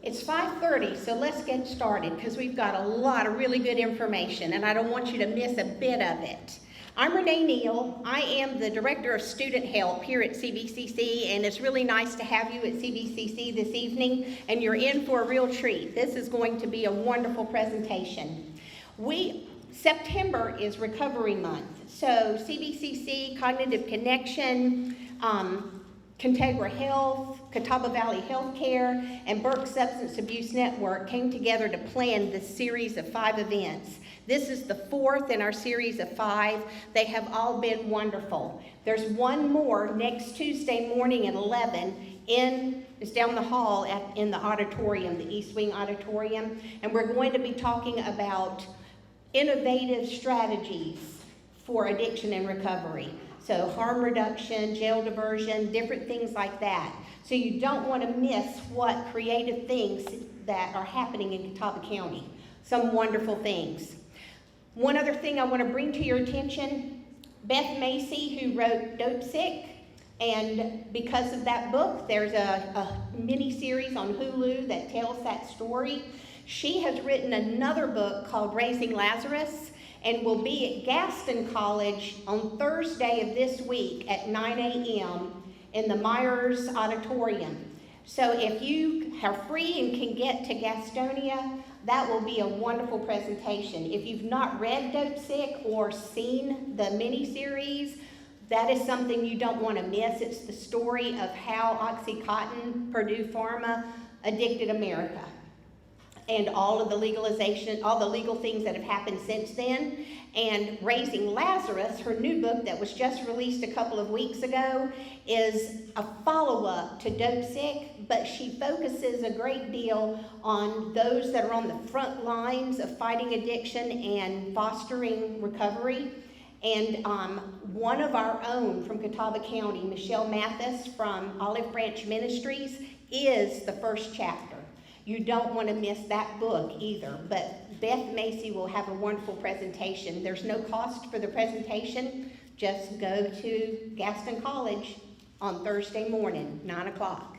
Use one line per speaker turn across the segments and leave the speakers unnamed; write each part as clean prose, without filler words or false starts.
It's 5:30, so let's get started because we've got a lot of really good information and I don't want you to miss a bit of it. I'm Renee Neal. I am the Director of Student Help here at CVCC, and it's really nice to have you at CVCC this evening, and you're in for a real treat. This is going to be a wonderful presentation. September is Recovery Month, so CVCC, Cognitive Connection, Kintegra Health, Catawba Valley Healthcare, and Burke Substance Abuse Network came together to plan this series of 5 events. This is the 4th in our series of 5. They have all been wonderful. There's one more next Tuesday morning at 11 it's down the hall in the auditorium, the East Wing Auditorium, and we're going to be talking about innovative strategies for addiction and recovery. So harm reduction, jail diversion, different things like that. So you don't want to miss what creative things that are happening in Catawba County. Some wonderful things. One other thing I want to bring to your attention, Beth Macy, who wrote Dope Sick, and because of that book, there's a mini-series on Hulu that tells that story. She has written another book called Raising Lazarus, and will be at Gaston College on Thursday of this week at 9 a.m. in the Myers Auditorium. So if you are free and can get to Gastonia, that will be a wonderful presentation. If you've not read Dope Sick or seen the mini-series, that is something you don't want to miss. It's the story of how OxyContin, Purdue Pharma, addicted America, and all of the legalization, all the legal things that have happened since then. And Raising Lazarus, her new book that was just released a couple of weeks ago, is a follow-up to Dope Sick, but she focuses a great deal on those that are on the front lines of fighting addiction and fostering recovery. And one of our own from Catawba County, Michelle Mathis from Olive Branch Ministries, is the first chapter. You don't want to miss that book either, but Beth Macy will have a wonderful presentation. There's no cost for the presentation. Just go to Gaston College on Thursday morning, 9 o'clock.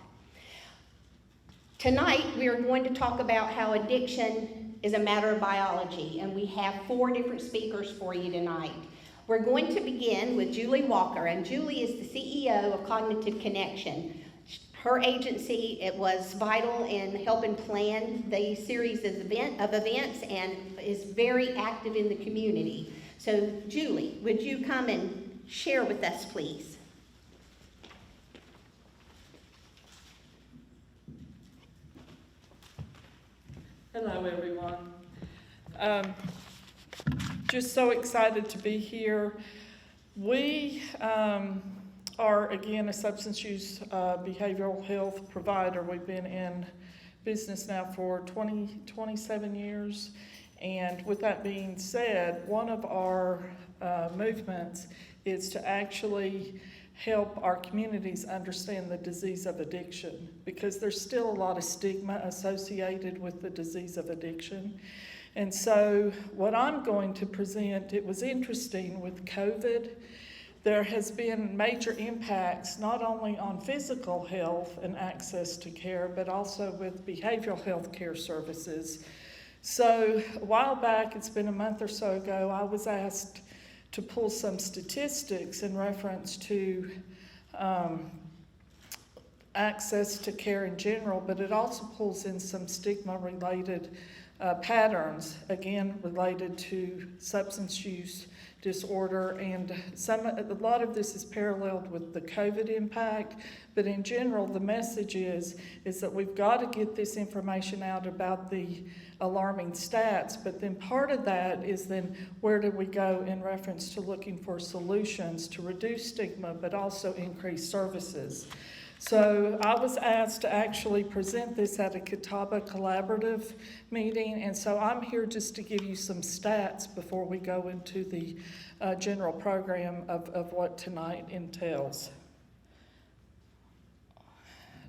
Tonight, we are going to talk about how addiction is a matter of biology, and we have 4 different speakers for you tonight. We're going to begin with Julie Walker, and Julie is the CEO of Cognitive Connection. Her agency, it was vital in helping plan the series of events and is very active in the community. So Julie, would you come and share with us, please?
Hello, everyone. Just so excited to be here. We are, again, a substance use behavioral health provider. We've been in business now for 27 years. And with that being said, one of our movements is to actually help our communities understand the disease of addiction, because there's still a lot of stigma associated with the disease of addiction. And so what I'm going to present, it was interesting with COVID. There has been major impacts not only on physical health and access to care, but also with behavioral health care services. So a while back, it's been a month or so ago, I was asked to pull some statistics in reference to access to care in general, but it also pulls in some stigma-related patterns, again, related to substance use disorder, and a lot of this is paralleled with the COVID impact, but in general, the message is that we've got to get this information out about the alarming stats, but then part of that is then where do we go in reference to looking for solutions to reduce stigma, but also increase services. So I was asked to actually present this at a Catawba collaborative meeting, and so I'm here just to give you some stats before we go into the general program of what tonight entails.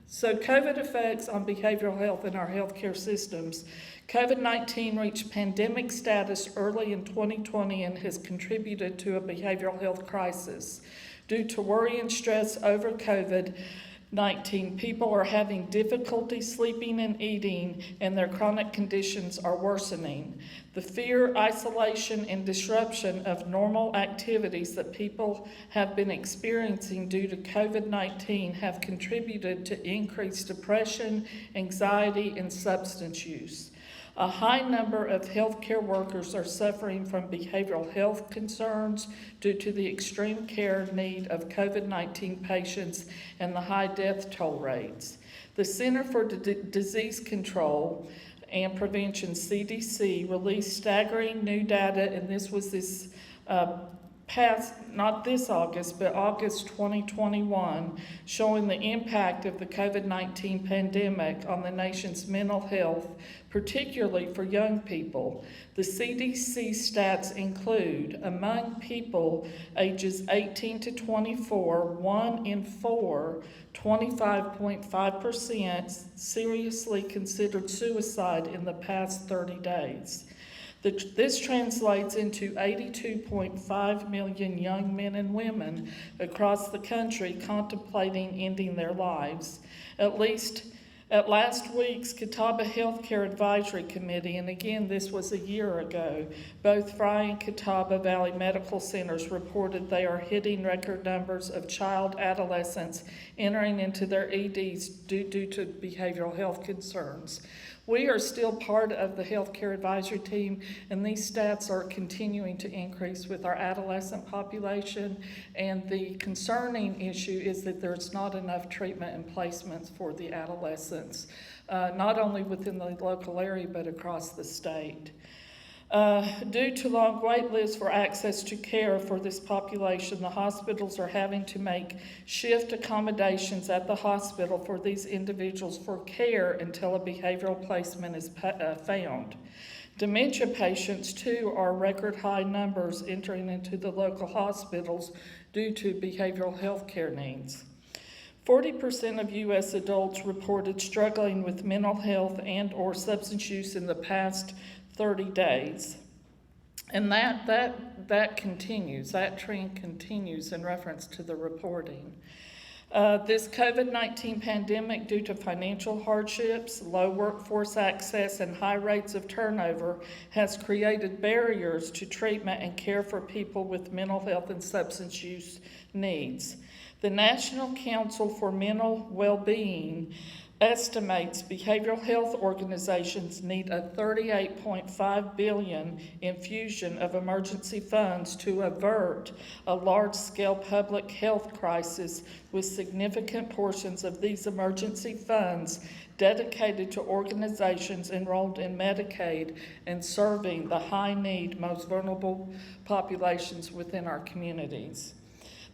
So COVID effects on behavioral health in our healthcare systems. COVID-19 reached pandemic status early in 2020 and has contributed to a behavioral health crisis. Due to worry and stress over COVID, COVID-19, people are having difficulty sleeping and eating, and their chronic conditions are worsening. The fear, isolation, and disruption of normal activities that people have been experiencing due to COVID-19 have contributed to increased depression, anxiety, and substance use. A high number of healthcare workers are suffering from behavioral health concerns due to the extreme care need of COVID-19 patients and the high death toll rates. The Center for Disease Control and Prevention, CDC, released staggering new data, and this was this not this August, but August 2021, showing the impact of the COVID-19 pandemic on the nation's mental health, particularly for young people. The CDC stats include, among people ages 18 to 24, 1 in 4, 25.5%, seriously considered suicide in the past 30 days. This translates into 82.5 million young men and women across the country contemplating ending their lives. At last week's Catawba Healthcare Advisory Committee, and again this was a year ago, both Fry and Catawba Valley Medical Centers reported they are hitting record numbers of child adolescents entering into their EDs due to behavioral health concerns. We are still part of the healthcare advisory team, and these stats are continuing to increase with our adolescent population, and the concerning issue is that there's not enough treatment and placements for the adolescents, not only within the local area, but across the state. Due to long wait lists for access to care for this population, the hospitals are having to make shift accommodations at the hospital for these individuals for care until a behavioral placement is found. Dementia patients, too, are record high numbers entering into the local hospitals due to behavioral health care needs. 40% of U.S. adults reported struggling with mental health and or substance use in the past 30 days. And that continues, that trend continues in reference to the reporting. This COVID-19 pandemic, due to financial hardships, low workforce access, and high rates of turnover, has created barriers to treatment and care for people with mental health and substance use needs. The National Council for Mental Well-Being estimates behavioral health organizations need a $38.5 billion infusion of emergency funds to avert a large-scale public health crisis, with significant portions of these emergency funds dedicated to organizations enrolled in Medicaid and serving the high-need, most vulnerable populations within our communities.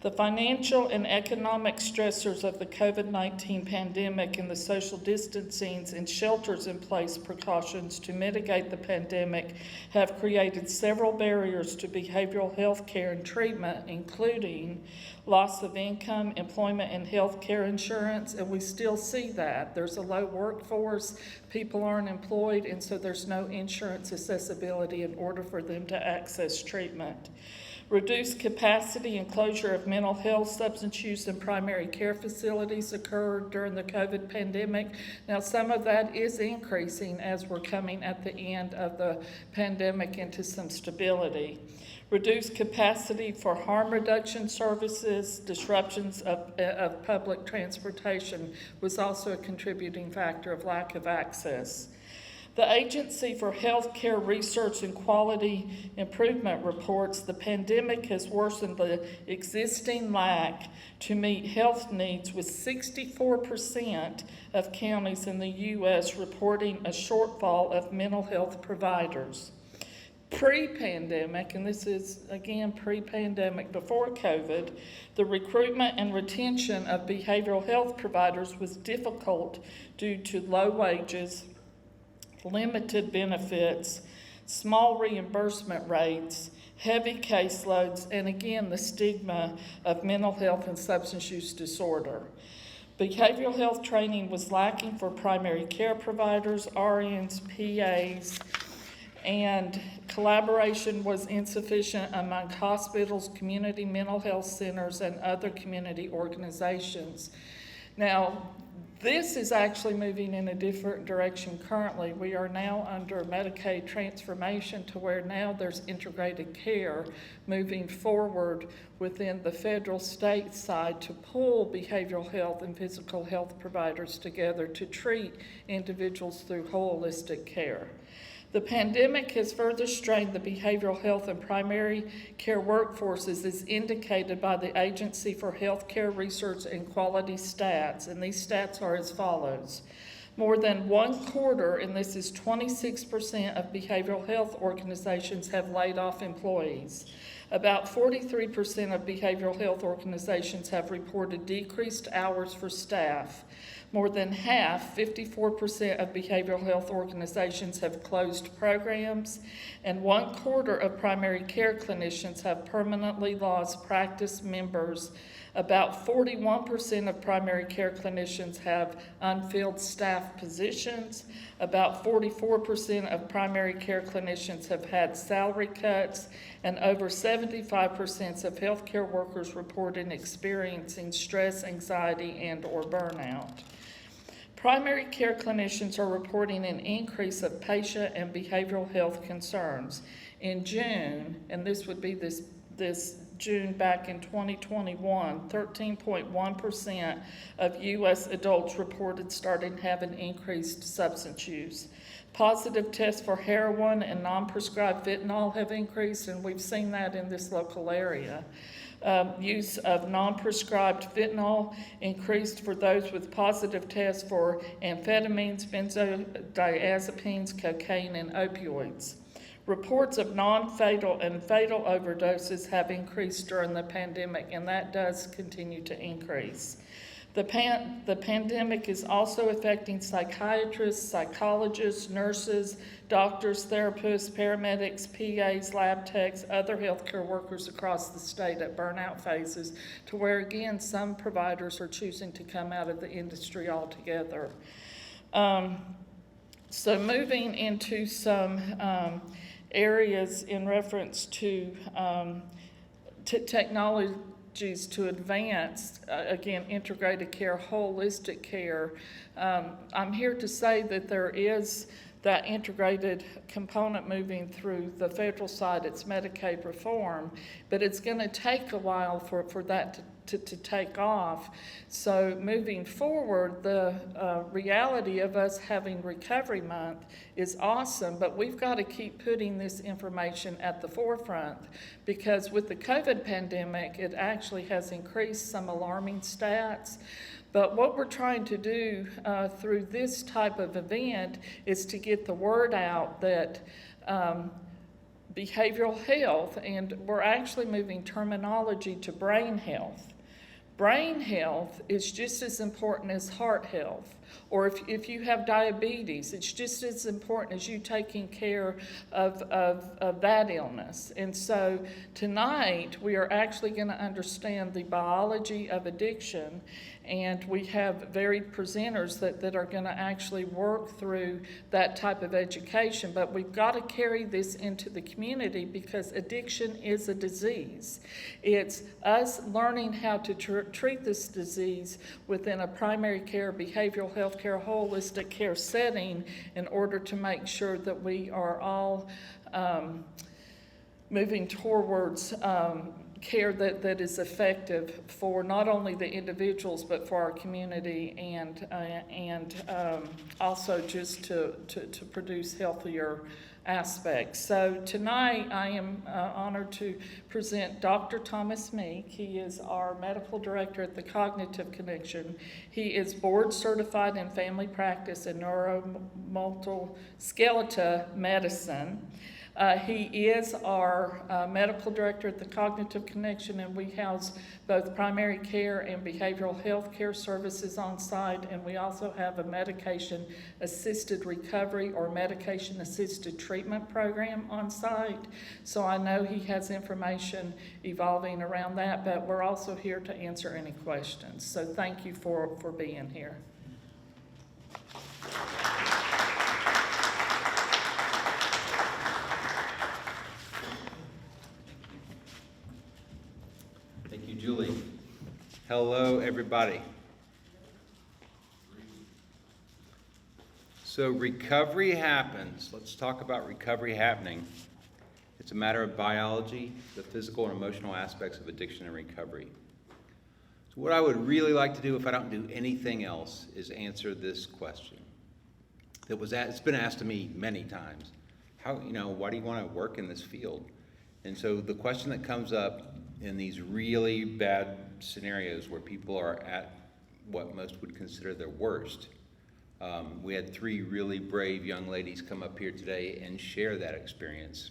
The financial and economic stressors of the COVID-19 pandemic and the social distancing and shelters in place precautions to mitigate the pandemic have created several barriers to behavioral health care and treatment, including loss of income, employment, and health care insurance, and we still see that. There's a low workforce, people aren't employed, and so there's no insurance accessibility in order for them to access treatment. Reduced capacity and closure of mental health, substance use, and primary care facilities occurred during the COVID pandemic. Now, some of that is increasing as we're coming at the end of the pandemic into some stability. Reduced capacity for harm reduction services, disruptions of public transportation was also a contributing factor of lack of access. The Agency for Healthcare Research and Quality Improvement reports the pandemic has worsened the existing lack to meet health needs, with 64% of counties in the U.S. reporting a shortfall of mental health providers. Pre-pandemic, and this is again pre-pandemic, before COVID, the recruitment and retention of behavioral health providers was difficult due to low wages, limited benefits, small reimbursement rates, heavy caseloads, and again, the stigma of mental health and substance use disorder. Behavioral health training was lacking for primary care providers, RNs, PAs, and collaboration was insufficient among hospitals, community mental health centers, and other community organizations. Now, this is actually moving in a different direction currently. We are now under Medicaid transformation to where now there's integrated care moving forward within the federal state side to pull behavioral health and physical health providers together to treat individuals through holistic care. The pandemic has further strained the behavioral health and primary care workforces as indicated by the Agency for Healthcare Research and Quality stats, and these stats are as follows. More than 1/4, and this is 26% of behavioral health organizations have laid off employees. About 43% of behavioral health organizations have reported decreased hours for staff. More than half, 54% of behavioral health organizations have closed programs, and 1/4 of primary care clinicians have permanently lost practice members. About 41% of primary care clinicians have unfilled staff positions. About 44% of primary care clinicians have had salary cuts, and over 75% of healthcare workers reported experiencing stress, anxiety, and/or burnout. Primary care clinicians are reporting an increase of patient and behavioral health concerns. In June, and this would be this June back in 2021, 13.1% of U.S. adults reported starting having increased substance use. Positive tests for heroin and non-prescribed fentanyl have increased, and we've seen that in this local area. Use of non-prescribed fentanyl increased for those with positive tests for amphetamines, benzodiazepines, cocaine, and opioids. Reports of non-fatal and fatal overdoses have increased during the pandemic, and that does continue to increase. The pandemic is also affecting psychiatrists, psychologists, nurses, doctors, therapists, paramedics, PAs, lab techs, other healthcare workers across the state at burnout phases, to where, again, some providers are choosing to come out of the industry altogether. So moving into some areas in reference to technologies to advance, again, integrated care, holistic care. I'm here to say that there is that integrated component moving through the federal side. It's Medicaid reform, but it's going to take a while for that to take off. So moving forward, the reality of us having Recovery Month is awesome, but we've got to keep putting this information at the forefront, because with the COVID pandemic, it actually has increased some alarming stats. But what we're trying to do through this type of event is to get the word out that behavioral health, and we're actually moving terminology to brain health. Brain health is just as important as heart health. Or if you have diabetes, it's just as important as you taking care of that illness. And so tonight, we are actually going to understand the biology of addiction, and we have varied presenters that are going to actually work through that type of education. But we've got to carry this into the community, because addiction is a disease. It's us learning how to treat this disease within a primary care, behavioral health care, holistic care setting, in order to make sure that we are all moving towards care that is effective for not only the individuals but for our community, and also just to produce healthier aspects. So tonight I am honored to present Dr. Thomas Meek. He is our medical director at the Cognitive Connection. He is board certified in family practice and neuromusculoskeletal medicine. He is our medical director at the Cognitive Connection, and we house both primary care and behavioral health care services on site, and we also have a medication-assisted recovery or medication-assisted treatment program on site. So I know he has information evolving around that, but we're also here to answer any questions. So thank you for being here.
Julie. Hello, everybody. So recovery happens. Let's talk about recovery happening. It's a matter of biology, the physical and emotional aspects of addiction and recovery. So what I would really like to do, if I don't do anything else, is answer this question. It's been asked to me many times. Why do you want to work in this field? And so the question that comes up in these really bad scenarios where people are at what most would consider their worst. We had 3 really brave young ladies come up here today and share that experience.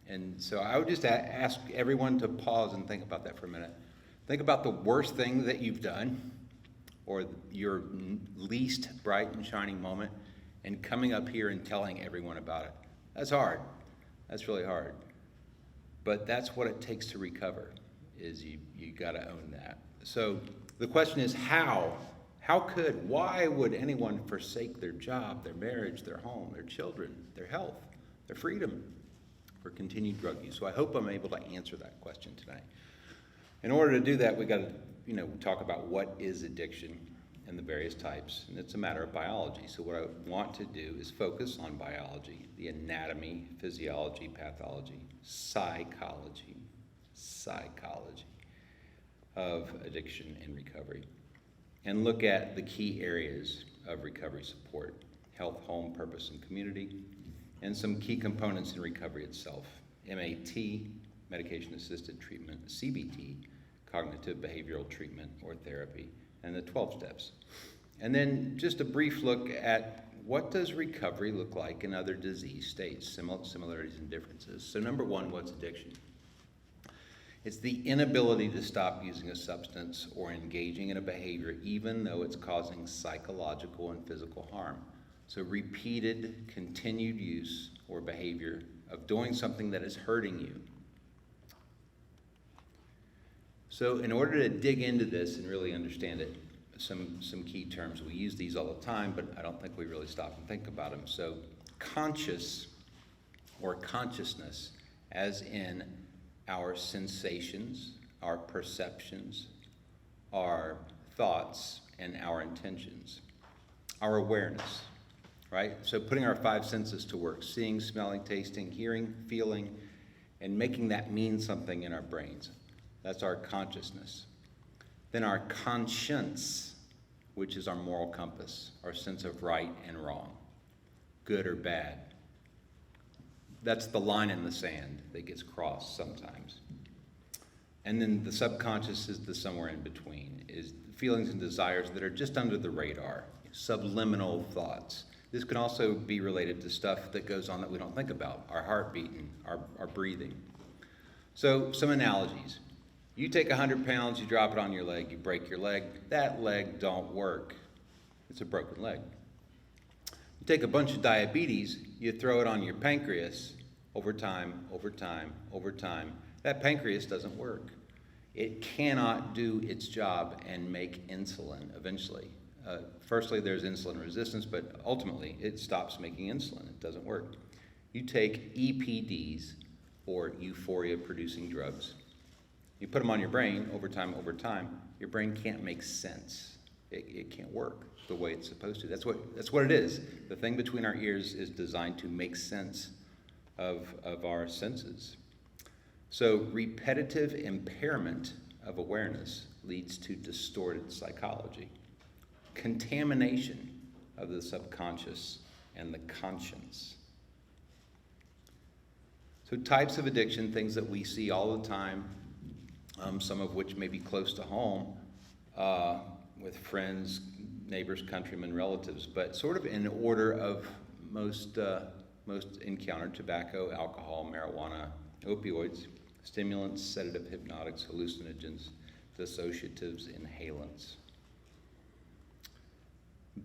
And so I would just ask everyone to pause and think about that for a minute. Think about the worst thing that you've done, or your least bright and shining moment, and coming up here and telling everyone about it. That's hard. That's really hard. But that's what it takes to recover, is you got to own that. So the question is how? Why would anyone forsake their job, their marriage, their home, their children, their health, their freedom for continued drug use? So I hope I'm able to answer that question today. In order to do that, we got to, talk about what is addiction and the various types, and it's a matter of biology. So what I want to do is focus on biology, the anatomy, physiology, pathology, psychology of addiction and recovery, and look at the key areas of recovery support: health, home, purpose, and community, and some key components in recovery itself: MAT, medication-assisted treatment; CBT, cognitive behavioral treatment or therapy; and the 12 steps. And then just a brief look at what does recovery look like in other disease states, similarities and differences. So number 1, what's addiction? It's the inability to stop using a substance or engaging in a behavior even though it's causing psychological and physical harm. So repeated, continued use or behavior of doing something that is hurting you. So in order to dig into this and really understand it, some key terms. We use these all the time, but I don't think we really stop and think about them. So conscious or consciousness, as in our sensations, our perceptions, our thoughts, and our intentions. Our awareness, right? So putting our 5 senses to work: seeing, smelling, tasting, hearing, feeling, and making that mean something in our brains. That's our consciousness. Then our conscience, which is our moral compass, our sense of right and wrong, good or bad. That's the line in the sand that gets crossed sometimes. And then the subconscious is the somewhere in between, is feelings and desires that are just under the radar, subliminal thoughts. This can also be related to stuff that goes on that we don't think about, our heartbeat and our breathing. So some analogies. You take 100 pounds, you drop it on your leg, you break your leg. That leg don't work. It's a broken leg. You take a bunch of diabetes, you throw it on your pancreas. Over time, that pancreas doesn't work. It cannot do its job and make insulin eventually. Firstly, there's insulin resistance, but ultimately it stops making insulin. It doesn't work. You take EPDs, or euphoria-producing drugs. You put them on your brain over time, your brain can't make sense. It can't work the way it's supposed to. That's what it is. The thing between our ears is designed to make sense of our senses. So repetitive impairment of awareness leads to distorted psychology, contamination of the subconscious and the conscience. So types of addiction, things that we see all the time, some of which may be close to home, with friends, neighbors, countrymen, relatives, but sort of in order of most encountered: tobacco, alcohol, marijuana, opioids, stimulants, sedative, hypnotics, hallucinogens, dissociatives, inhalants.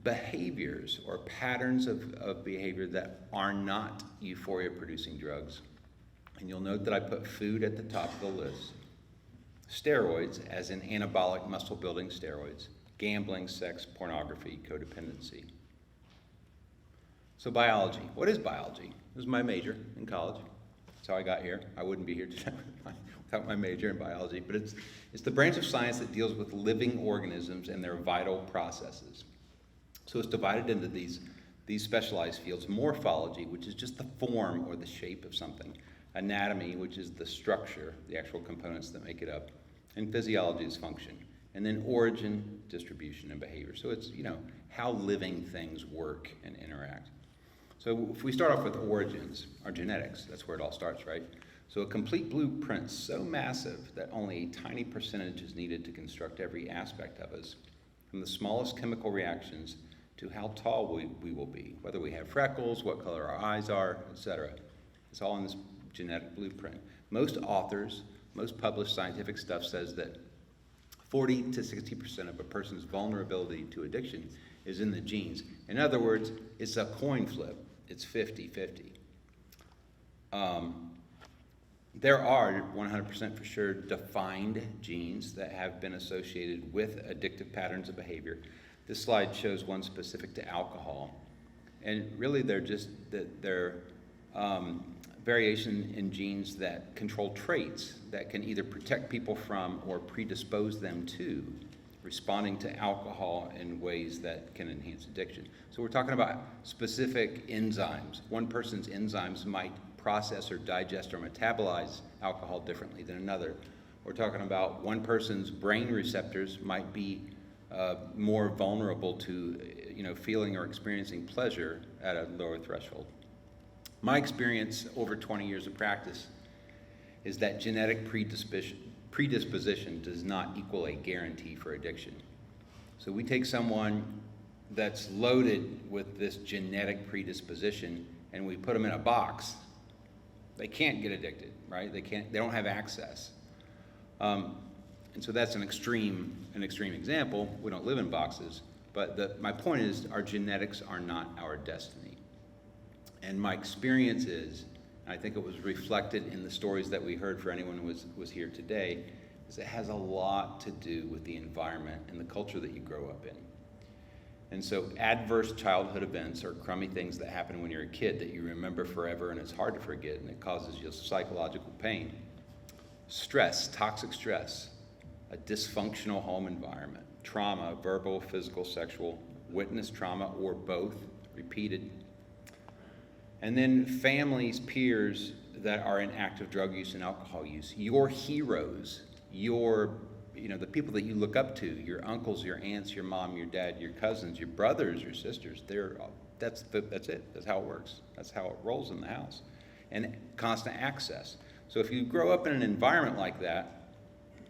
Behaviors or patterns of behavior that are not euphoria-producing drugs. And you'll note that I put food at the top of the list. Steroids, as in anabolic muscle-building steroids, gambling, sex, pornography, codependency. So biology. What is biology? It was my major in college. That's how I got here. I wouldn't be here today without my major in biology. But it's the branch of science that deals with living organisms and their vital processes. So it's divided into these these specialized fields, morphology, which is just the form or the shape of something, anatomy, which is the structure, the actual components that make it up, and physiology is function, and then origin, distribution, and behavior. So it's, how living things work and interact. So if we start off with origins, our genetics, that's where it all starts, right? So a complete blueprint so massive that only a tiny percentage is needed to construct every aspect of us, from the smallest chemical reactions to how tall we will be, whether we have freckles, what color our eyes are, etc. It's all in this genetic blueprint. Most authors, most published scientific stuff says that 40 to 60% of a person's vulnerability to addiction is in the genes. In other words, it's a coin flip. It's 50-50. There are 100% for sure defined genes that have been associated with addictive patterns of behavior. This slide shows one specific to alcohol. And really they're variation in genes that control traits that can either protect people from or predispose them to responding to alcohol in ways that can enhance addiction. So we're talking about specific enzymes. One person's enzymes might process or digest or metabolize alcohol differently than another. We're talking about one person's brain receptors might be more vulnerable to feeling or experiencing pleasure at a lower threshold. My experience over 20 years of practice is that genetic predisposition does not equal a guarantee for addiction. So we take someone that's loaded with this genetic predisposition and we put them in a box. They can't get addicted, right? They don't have access. And so that's an extreme example. We don't live in boxes, but my point is our genetics are not our destiny. And my experience is, and I think it was reflected in the stories that we heard for anyone who was here today, is it has a lot to do with the environment and the culture that you grow up in. And so adverse childhood events are crummy things that happen when you're a kid that you remember forever and it's hard to forget and it causes you psychological pain. Stress, toxic stress, a dysfunctional home environment, trauma, verbal, physical, sexual, witness trauma, or both, repeated. And then families, peers that are in active drug use and alcohol use. Your heroes, the people that you look up to, your uncles, your aunts, your mom, your dad, your cousins, your brothers, your sisters, that's it. That's how it works. That's how it rolls in the house. And constant access. So if you grow up in an environment like that,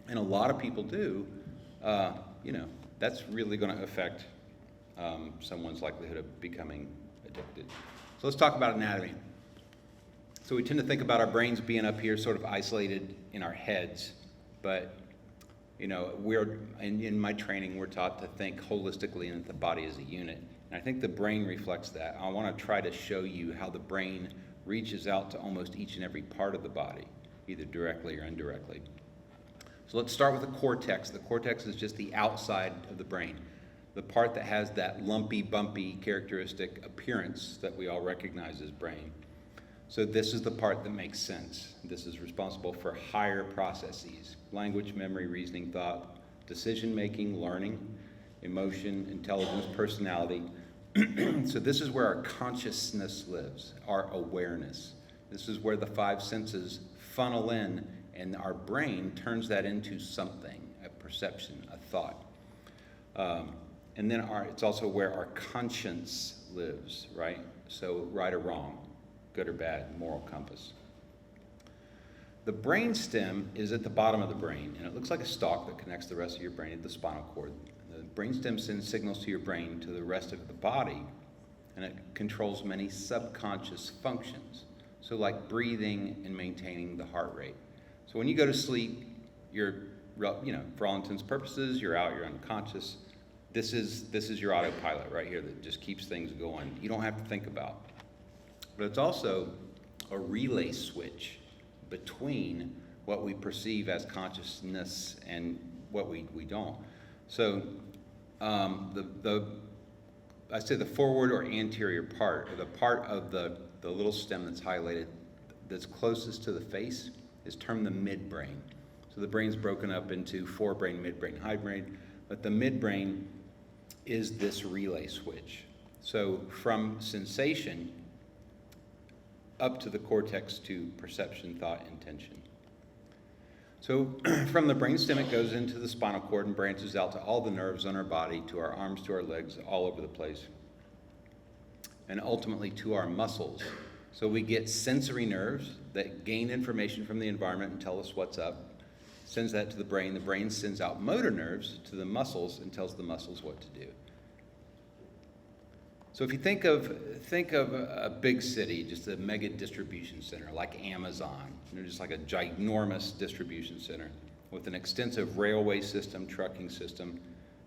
and a lot of people do, that's really going to affect someone's likelihood of becoming addicted. So let's talk about anatomy. So we tend to think about our brains being up here sort of isolated in our heads, but in my training, we're taught to think holistically and that the body is a unit. And I think the brain reflects that. I want to try to show you how the brain reaches out to almost each and every part of the body, either directly or indirectly. So let's start with the cortex. The cortex is just the outside of the brain, the part that has that lumpy, bumpy characteristic appearance that we all recognize as brain. So this is the part that makes sense. This is responsible for higher processes: language, memory, reasoning, thought, decision-making, learning, emotion, intelligence, personality. So this is where our consciousness lives, our awareness. This is where the five senses funnel in, and our brain turns that into something, a perception, a thought. And then it's also where our conscience lives, right? So right or wrong, good or bad, moral compass. The brain stem is at the bottom of the brain, and it looks like a stalk that connects the rest of your brain to the spinal cord. The brain stem sends signals to your brain to the rest of the body, and it controls many subconscious functions. So like breathing and maintaining the heart rate. So when you go to sleep, you're, for all intents and purposes, you're out, you're unconscious. This is your autopilot right here that just keeps things going. You don't have to think about. But it's also a relay switch between what we perceive as consciousness and what we don't. So I say the forward or anterior part, or the part of the little stem that's highlighted that's closest to the face, is termed the midbrain. So the brain's broken up into forebrain, midbrain, hindbrain, but the midbrain is this relay switch. So from sensation up to the cortex to perception, thought, intention. So from the brainstem, it goes into the spinal cord and branches out to all the nerves on our body, to our arms, to our legs, all over the place, and ultimately to our muscles. So we get sensory nerves that gain information from the environment and tell us what's up, sends that to the brain sends out motor nerves to the muscles and tells the muscles what to do. So if you think of a big city, just a mega distribution center like Amazon, just like a ginormous distribution center with an extensive railway system, trucking system.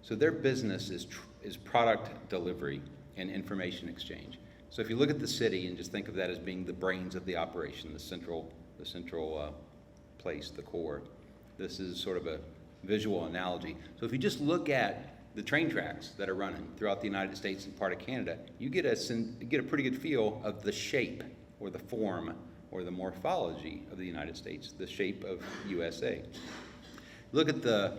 So their business is product delivery and information exchange. So if you look at the city and just think of that as being the brains of the operation, the central place, the core. This is sort of a visual analogy. So if you just look at the train tracks that are running throughout the United States and part of Canada, you get a pretty good feel of the shape or the form or the morphology of the United States, the shape of USA. Look at the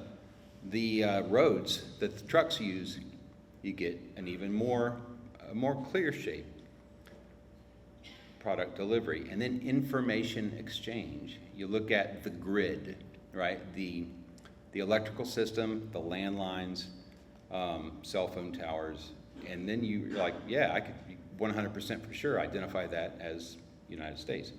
roads that the trucks use, you get an even more clear shape. Product delivery, and then information exchange. You look at the grid, right? The electrical system, the landlines, cell phone towers, and then you're like, yeah, I could 100% for sure identify that as United States.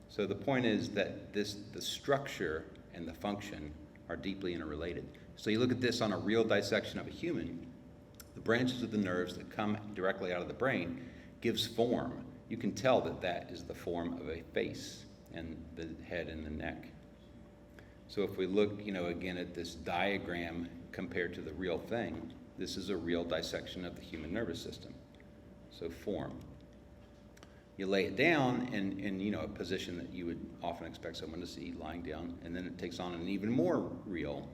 So the point is that the structure and the function are deeply interrelated. So you look at this on a real dissection of a human, the branches of the nerves that come directly out of the brain gives form. You can tell that is the form of a face and the head and the neck. So if we look, again at this diagram compared to the real thing, this is a real dissection of the human nervous system. So form. You lay it down in a position that you would often expect someone to see lying down, and then it takes on an even more real,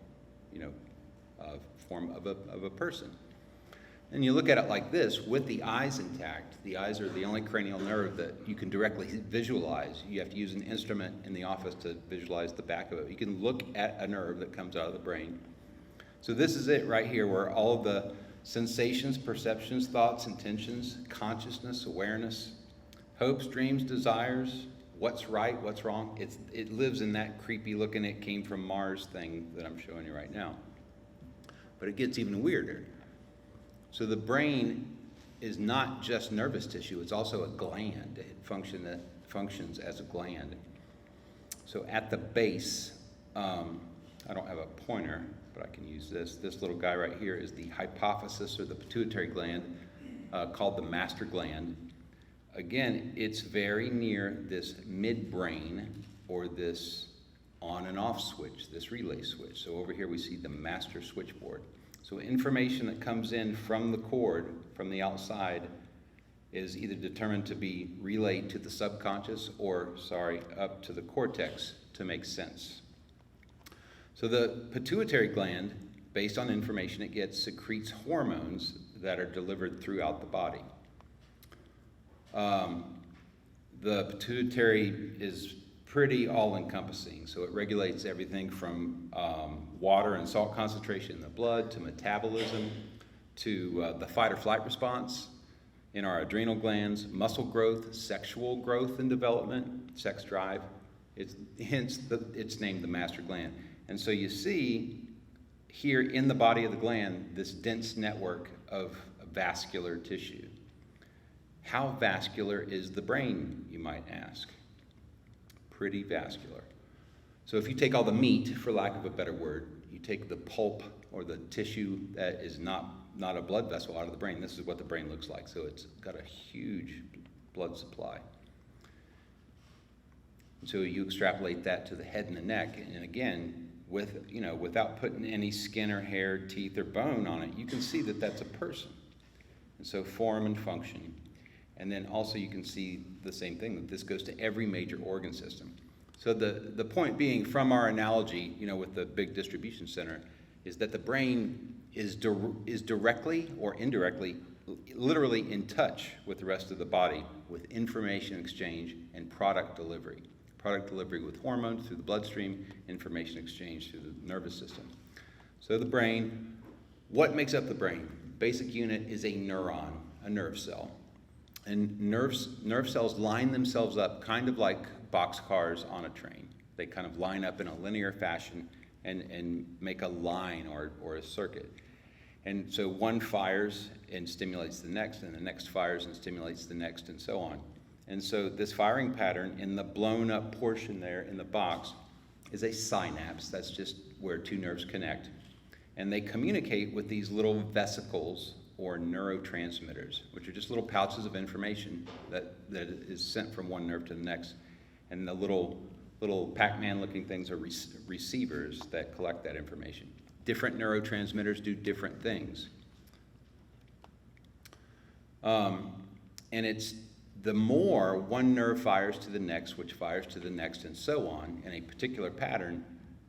form of a person. And you look at it like this, with the eyes intact. The eyes are the only cranial nerve that you can directly visualize. You have to use an instrument in the office to visualize the back of it. You can look at a nerve that comes out of the brain. So this is it right here, where all of the sensations, perceptions, thoughts, intentions, consciousness, awareness, hopes, dreams, desires, what's right, what's wrong, it lives in that creepy looking "it came from Mars" thing that I'm showing you right now. But it gets even weirder. So the brain is not just nervous tissue, it's also a gland. It functions as a gland. So at the base, I don't have a pointer, but I can use this. This little guy right here is the hypophysis, or the pituitary gland, called the master gland. Again, it's very near this midbrain, or this on and off switch, this relay switch. So over here we see the master switchboard. So information that comes in from the cord, from the outside, is either determined to be relayed to the subconscious up to the cortex to make sense. So the pituitary gland, based on information it gets, secretes hormones that are delivered throughout the body. The pituitary is pretty all-encompassing, so it regulates everything from water and salt concentration in the blood, to metabolism, to the fight or flight response in our adrenal glands, muscle growth, sexual growth and development, sex drive. Hence it's named the master gland. And so you see here in the body of the gland this dense network of vascular tissue. How vascular is the brain, you might ask? Pretty vascular. So if you take all the meat, for lack of a better word, you take the pulp or the tissue that is not a blood vessel out of the brain, this is what the brain looks like. So it's got a huge blood supply. So you extrapolate that to the head and the neck, and again, without putting any skin or hair, teeth or bone on it, you can see that that's a person. And so form and function. And then also you can see the same thing, that this goes to every major organ system. So the point being, from our analogy, with the big distribution center, is that the brain is directly or indirectly, literally in touch with the rest of the body, with information exchange and product delivery. Product delivery with hormones through the bloodstream, information exchange through the nervous system. So the brain, what makes up the brain? Basic unit is a neuron. a nerve cell. And nerve cells line themselves up kind of like boxcars on a train. They kind of line up in a linear fashion and make a line or a circuit. And so one fires and stimulates the next, and the next fires and stimulates the next, and so on. And so this firing pattern in the blown up portion there in the box is a synapse. That's just where two nerves connect. And they communicate with these little vesicles or neurotransmitters, which are just little pouches of information that is sent from one nerve to the next. And the little Pac-Man looking things are receivers that collect that information. Different neurotransmitters do different things. And it's the more one nerve fires to the next, which fires to the next, and so on, in a particular pattern,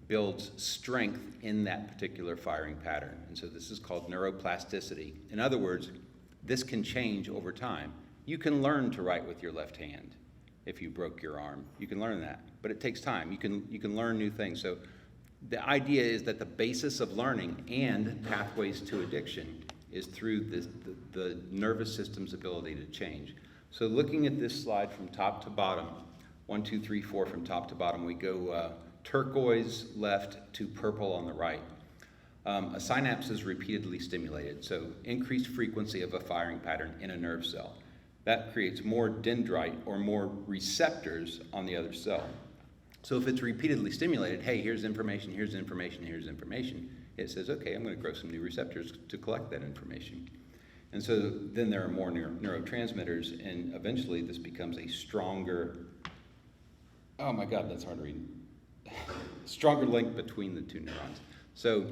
builds strength in that particular firing pattern. And so this is called neuroplasticity. In other words, this can change over time. You can learn to write with your left hand if you broke your arm. You can learn that, but it takes time. You can learn new things. So the idea is that the basis of learning and pathways to addiction is through the nervous system's ability to change. So looking at this slide from top to bottom, 1, 2, 3, 4 from top to bottom, we go turquoise left to purple on the right. A synapse is repeatedly stimulated, so increased frequency of a firing pattern in a nerve cell. That creates more dendrite or more receptors on the other cell. So if it's repeatedly stimulated, hey, here's information, here's information, here's information, it says, okay, I'm going to grow some new receptors to collect that information. And so then there are more neurotransmitters, and eventually this becomes a stronger, oh my God, that's hard to read, stronger link between the two neurons. So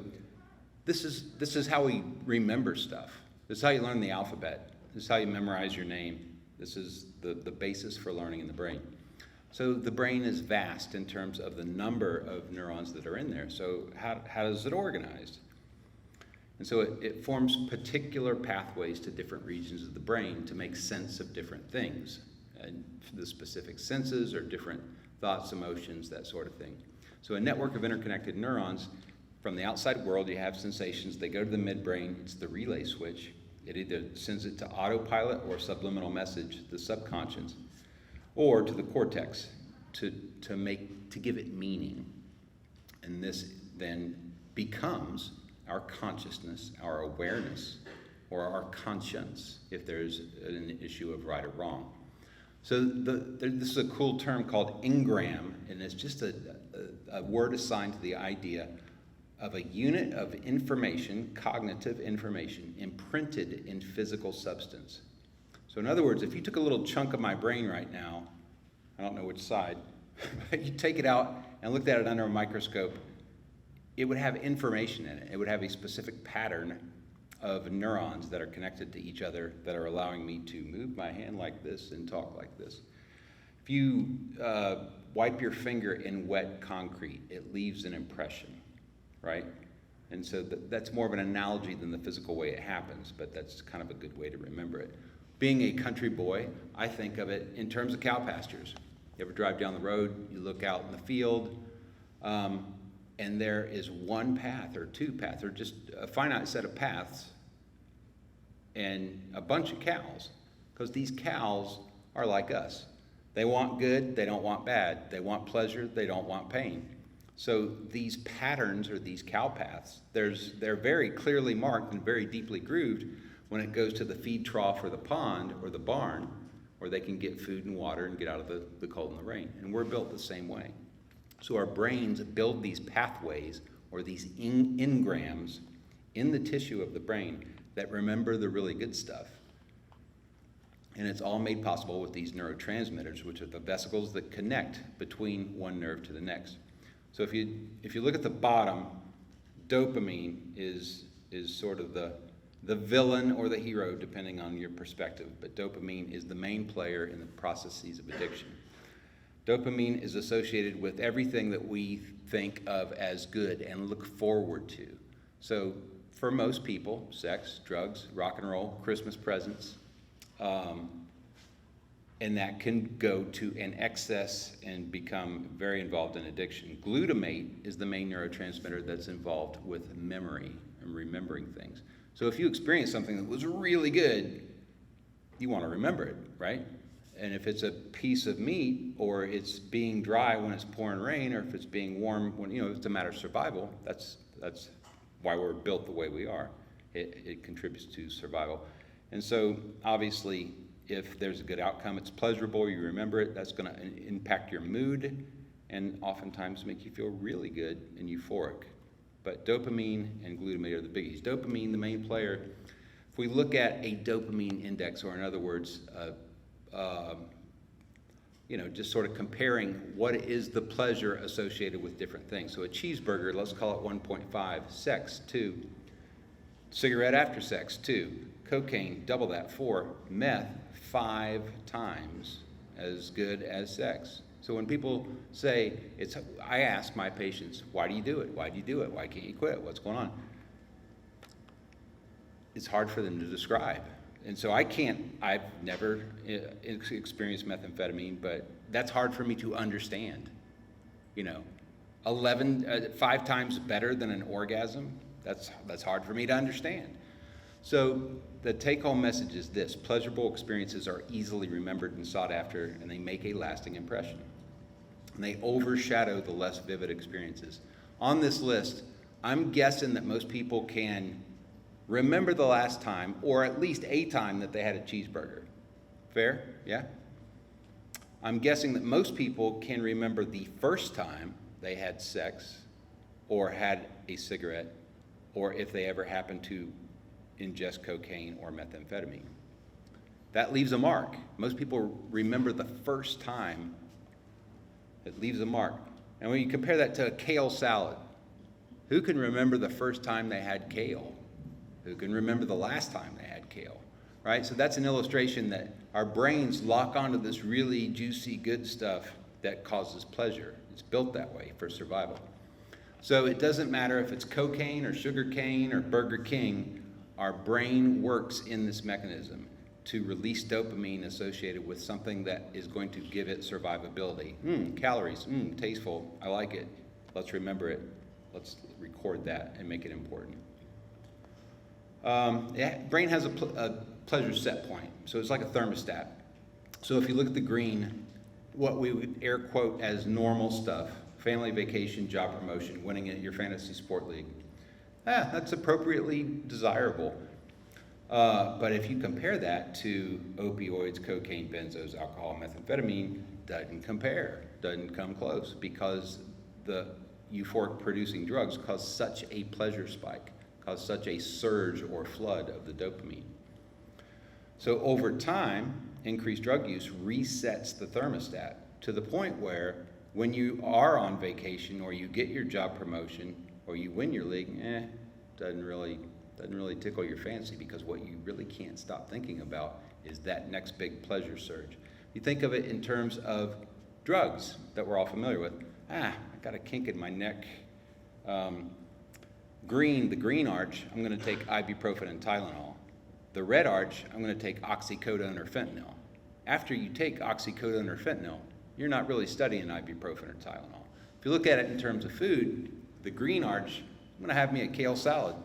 this is how we remember stuff. This is how you learn the alphabet. This is how you memorize your name. This is the basis for learning in the brain. So the brain is vast in terms of the number of neurons that are in there. So how is it organized? And so it forms particular pathways to different regions of the brain to make sense of different things. And the specific senses or different thoughts, emotions, that sort of thing. So a network of interconnected neurons, from the outside world, you have sensations. They go to the midbrain. It's the relay switch. It either sends it to autopilot or subliminal message, the subconscious, or to the cortex to give it meaning. And this then becomes our consciousness, our awareness, or our conscience, if there's an issue of right or wrong. So this is a cool term called engram, and it's just a word assigned to the idea of a unit of information, cognitive information, imprinted in physical substance. So in other words, if you took a little chunk of my brain right now, I don't know which side, but you take it out and looked at it under a microscope, it would have information in it. It would have a specific pattern of neurons that are connected to each other that are allowing me to move my hand like this and talk like this. If you wipe your finger in wet concrete, it leaves an impression, right? And so that's more of an analogy than the physical way it happens, but that's kind of a good way to remember it. Being a country boy, I think of it in terms of cow pastures. You ever drive down the road, you look out in the field, and there is one path or two paths, or just a finite set of paths, and a bunch of cows, because these cows are like us. They want good, they don't want bad. They want pleasure, they don't want pain. So these patterns, or these cow paths, they're very clearly marked and very deeply grooved when it goes to the feed trough or the pond or the barn, where they can get food and water and get out of the cold and the rain. And we're built the same way. So our brains build these pathways, or these engrams, in the tissue of the brain that remember the really good stuff. And it's all made possible with these neurotransmitters, which are the vesicles that connect between one nerve to the next. So if you look at the bottom, dopamine is sort of the villain or the hero, depending on your perspective. But dopamine is the main player in the processes of addiction. Dopamine is associated with everything that we think of as good and look forward to. So for most people, sex, drugs, rock and roll, Christmas presents, and that can go to an excess and become very involved in addiction. Glutamate is the main neurotransmitter that's involved with memory and remembering things. So if you experience something that was really good, you want to remember it, right? And if it's a piece of meat, or it's being dry when it's pouring rain, or if it's being warm when, it's a matter of survival, that's why we're built the way we are. It contributes to survival. And so, obviously, if there's a good outcome, it's pleasurable, you remember it, that's going to impact your mood, and oftentimes make you feel really good and euphoric. But dopamine and glutamate are the biggies. Dopamine, the main player, if we look at a dopamine index, or in other words, just sort of comparing what is the pleasure associated with different things. So a cheeseburger, let's call it 1.5, sex, 2, cigarette after sex, 2, cocaine, double that, 4, meth, 5 times as good as sex. So when people say, I ask my patients, why do you do it? Why do you do it? Why can't you quit? What's going on? It's hard for them to describe. And so I've never experienced methamphetamine, but that's hard for me to understand. 5 times better than an orgasm, that's hard for me to understand. So the take-home message is this: pleasurable experiences are easily remembered and sought after, and they make a lasting impression. And they overshadow the less vivid experiences. On this list, I'm guessing that most people can remember the last time, or at least a time, that they had a cheeseburger. Fair? Yeah? I'm guessing that most people can remember the first time they had sex, or had a cigarette, or if they ever happened to ingest cocaine or methamphetamine. That leaves a mark. Most people remember the first time. It leaves a mark. And when you compare that to a kale salad, who can remember the first time they had kale? Who can remember the last time they had kale, right? So that's an illustration that our brains lock onto this really juicy, good stuff that causes pleasure. It's built that way for survival. So it doesn't matter if it's cocaine or sugar cane or Burger King, our brain works in this mechanism to release dopamine associated with something that is going to give it survivability. Calories, tasteful, I like it. Let's remember it. Let's record that and make it important. Brain has a pleasure set point, so it's like a thermostat. So if you look at the green, what we would air quote as normal stuff, family vacation, job promotion, winning at your fantasy sport league, that's appropriately desirable. But if you compare that to opioids, cocaine, benzos, alcohol, methamphetamine, doesn't compare, doesn't come close, because the euphoric producing drugs cause such a pleasure spike, cause such a surge or flood of the dopamine. So over time, increased drug use resets the thermostat to the point where when you are on vacation, or you get your job promotion, or you win your league, doesn't really tickle your fancy, because what you really can't stop thinking about is that next big pleasure surge. You think of it in terms of drugs that we're all familiar with. I got a kink in my neck. The green arch, I'm going to take ibuprofen and Tylenol. The red arch, I'm going to take oxycodone or fentanyl. After you take oxycodone or fentanyl, you're not really studying ibuprofen or Tylenol. If you look at it in terms of food, the green arch, I'm going to have me a kale salad.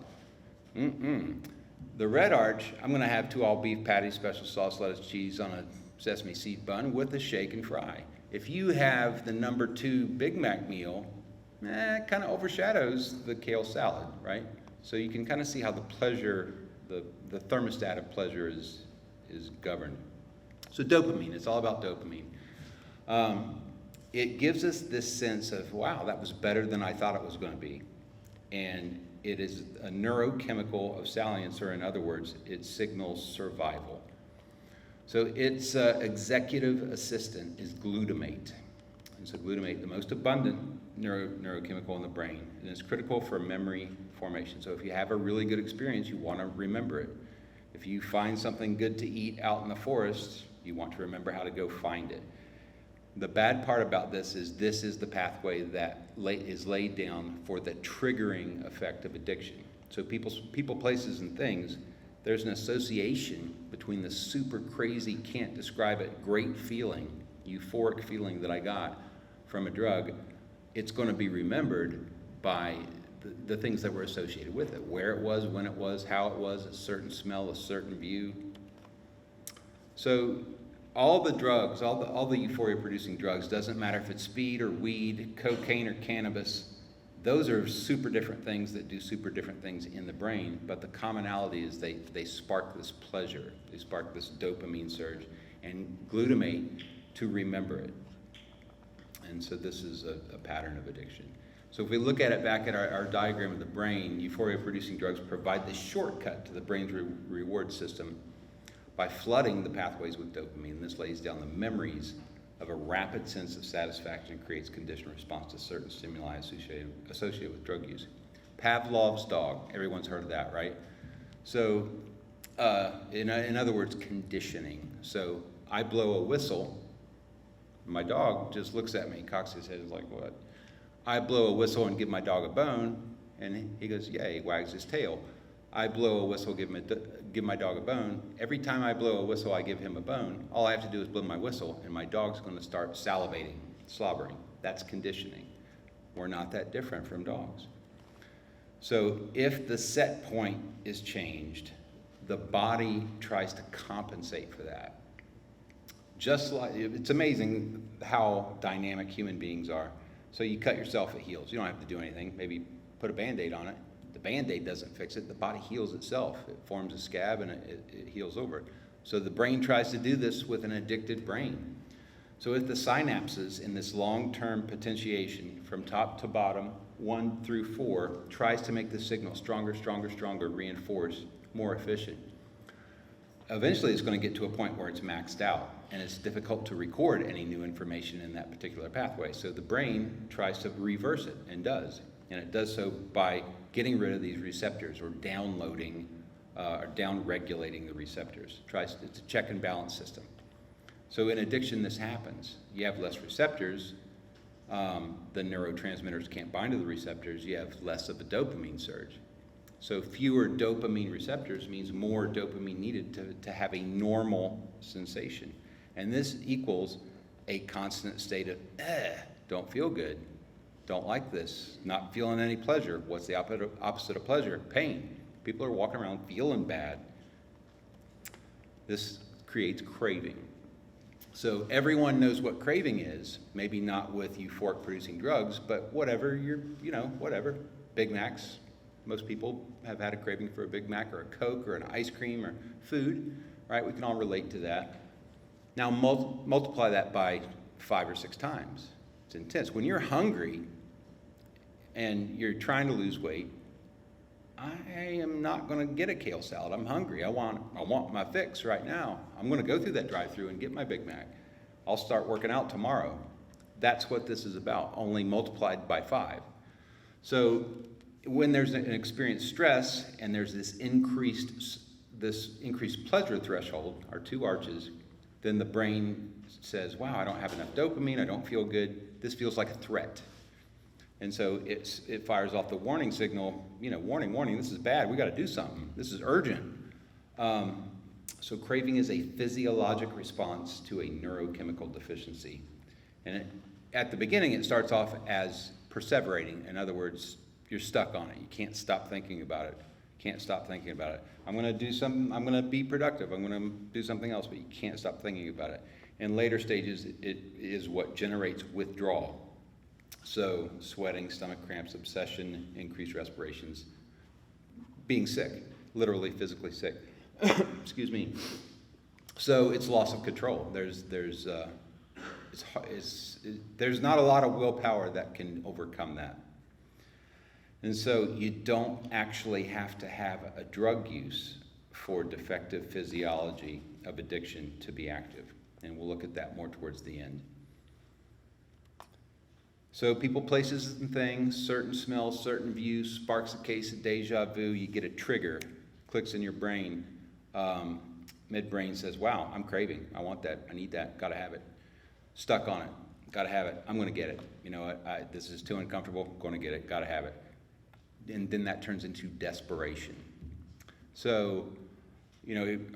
The red arch, I'm going to have 2 all-beef patties, special sauce, lettuce, cheese on a sesame seed bun with a shake and fry. If you have the number 2 Big Mac meal, it kind of overshadows the kale salad, right? So you can kind of see how the pleasure, the thermostat of pleasure is governed. So dopamine, it's all about dopamine. It gives us this sense of, wow, that was better than I thought it was going to be. And it is a neurochemical of salience, or in other words, it signals survival. So its executive assistant is glutamate. And so glutamate, the most abundant neurochemical in the brain, and it's critical for memory formation. So if you have a really good experience, you want to remember it. If you find something good to eat out in the forest, you want to remember how to go find it. The bad part about this is the pathway that is laid down for the triggering effect of addiction. So people, places, and things, there's an association between the super crazy, can't describe it, great feeling, euphoric feeling that I got from a drug. It's going to be remembered by the things that were associated with it, where it was, when it was, how it was, a certain smell, a certain view. So all the drugs, all the euphoria-producing drugs, doesn't matter if it's speed or weed, cocaine or cannabis, those are super different things that do super different things in the brain, but the commonality is they spark this pleasure, they spark this dopamine surge, and glutamate to remember it. And so this is a pattern of addiction. So if we look at it back at our diagram of the brain, euphoria-producing drugs provide this shortcut to the brain's reward system by flooding the pathways with dopamine. This lays down the memories of a rapid sense of satisfaction and creates conditioned response to certain stimuli associated with drug use. Pavlov's dog, everyone's heard of that, right? So in other words, conditioning. So I blow a whistle, my dog just looks at me, cocks his head, is like, what? I blow a whistle and give my dog a bone, and he goes, yay, wags his tail. I blow a whistle, give my dog a bone. Every time I blow a whistle, I give him a bone. All I have to do is blow my whistle, and my dog's going to start salivating, slobbering. That's conditioning. We're not that different from dogs. So if the set point is changed, the body tries to compensate for that. Just like, it's amazing how dynamic human beings are. So you cut yourself, it heals. You don't have to do anything. Maybe put a Band-Aid on it. The Band-Aid doesn't fix it. The body heals itself. It forms a scab and it heals over it. So the brain tries to do this with an addicted brain. So if the synapses in this long-term potentiation from top to bottom, 1 through 4, tries to make the signal stronger, stronger, stronger, reinforced, more efficient, eventually it's going to get to a point where it's maxed out, and it's difficult to record any new information in that particular pathway. So the brain tries to reverse it, and does. And it does so by getting rid of these receptors, or downloading, or down-regulating the receptors. It's a check and balance system. So in addiction, this happens. You have less receptors, the neurotransmitters can't bind to the receptors, you have less of a dopamine surge. So fewer dopamine receptors means more dopamine needed to have a normal sensation. And this equals a constant state of, don't feel good, don't like this, not feeling any pleasure. What's the opposite of pleasure? Pain. People are walking around feeling bad. This creates craving. So everyone knows what craving is, maybe not with euphoric producing drugs, but whatever, whatever. Big Macs. Most people have had a craving for a Big Mac or a Coke or an ice cream or food, right? We can all relate to that. Now multiply that by 5 or 6 times. It's intense. When you're hungry and you're trying to lose weight, I am not going to get a kale salad. I'm hungry. I want my fix right now. I'm going to go through that drive-through and get my Big Mac. I'll start working out tomorrow. That's what this is about, only multiplied by 5. So when there's an experienced stress and there's this increased pleasure threshold, our 2 arches, then the brain says, wow, I don't have enough dopamine, I don't feel good, this feels like a threat. And so it fires off the warning signal, warning, this is bad, we got to do something, this is urgent. So craving is a physiologic response to a neurochemical deficiency. And at the beginning, it starts off as perseverating. In other words, you're stuck on it. You can't stop thinking about it. I'm going to do something, I'm going to be productive, I'm going to do something else, but you can't stop thinking about it. In later stages, it is what generates withdrawal. So sweating, stomach cramps, obsession, increased respirations, being sick, literally physically sick. Excuse me. So it's loss of control. There's not a lot of willpower that can overcome that. And so you don't actually have to have a drug use for defective physiology of addiction to be active. And we'll look at that more towards the end. So people, places, and things, certain smells, certain views, sparks a case of deja vu, you get a trigger, clicks in your brain. Midbrain says, wow, I'm craving, I want that, I need that, gotta have it. Stuck on it, gotta have it, I'm gonna get it. This is too uncomfortable, gonna get it, gotta have it. And then that turns into desperation. So,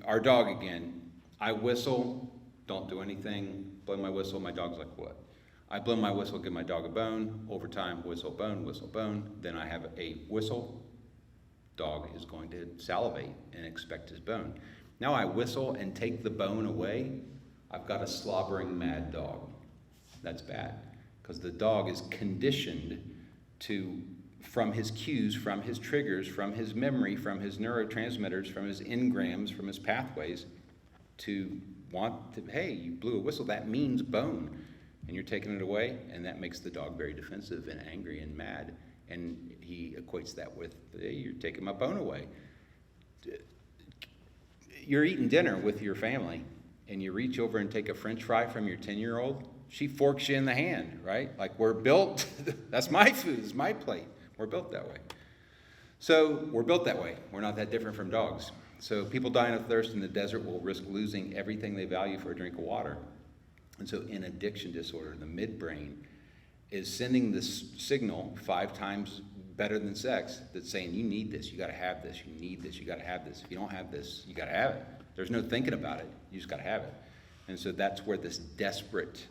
our dog again, I whistle, don't do anything, blow my whistle, my dog's like, what? I blow my whistle, give my dog a bone, over time, whistle, bone, then I have a whistle, dog is going to salivate and expect his bone. Now I whistle and take the bone away, I've got a slobbering mad dog. That's bad, because the dog is conditioned to, from his cues, from his triggers, from his memory, from his neurotransmitters, from his engrams, from his pathways, to want to, hey, you blew a whistle, that means bone. And you're taking it away, and that makes the dog very defensive and angry and mad. And he equates that with, hey, you're taking my bone away. You're eating dinner with your family, and you reach over and take a French fry from your 10-year-old, she forks you in the hand, right? Like, we're built, that's my food, it's my plate. We're built that way. So we're built that way. We're not that different from dogs. So people dying of thirst in the desert will risk losing everything they value for a drink of water. And so in addiction disorder, the midbrain is sending this signal 5 times better than sex that's saying, you need this, you gotta have this, you need this, you gotta have this. If you don't have this, you gotta have it. There's no thinking about it, you just gotta have it. And so that's where this desperate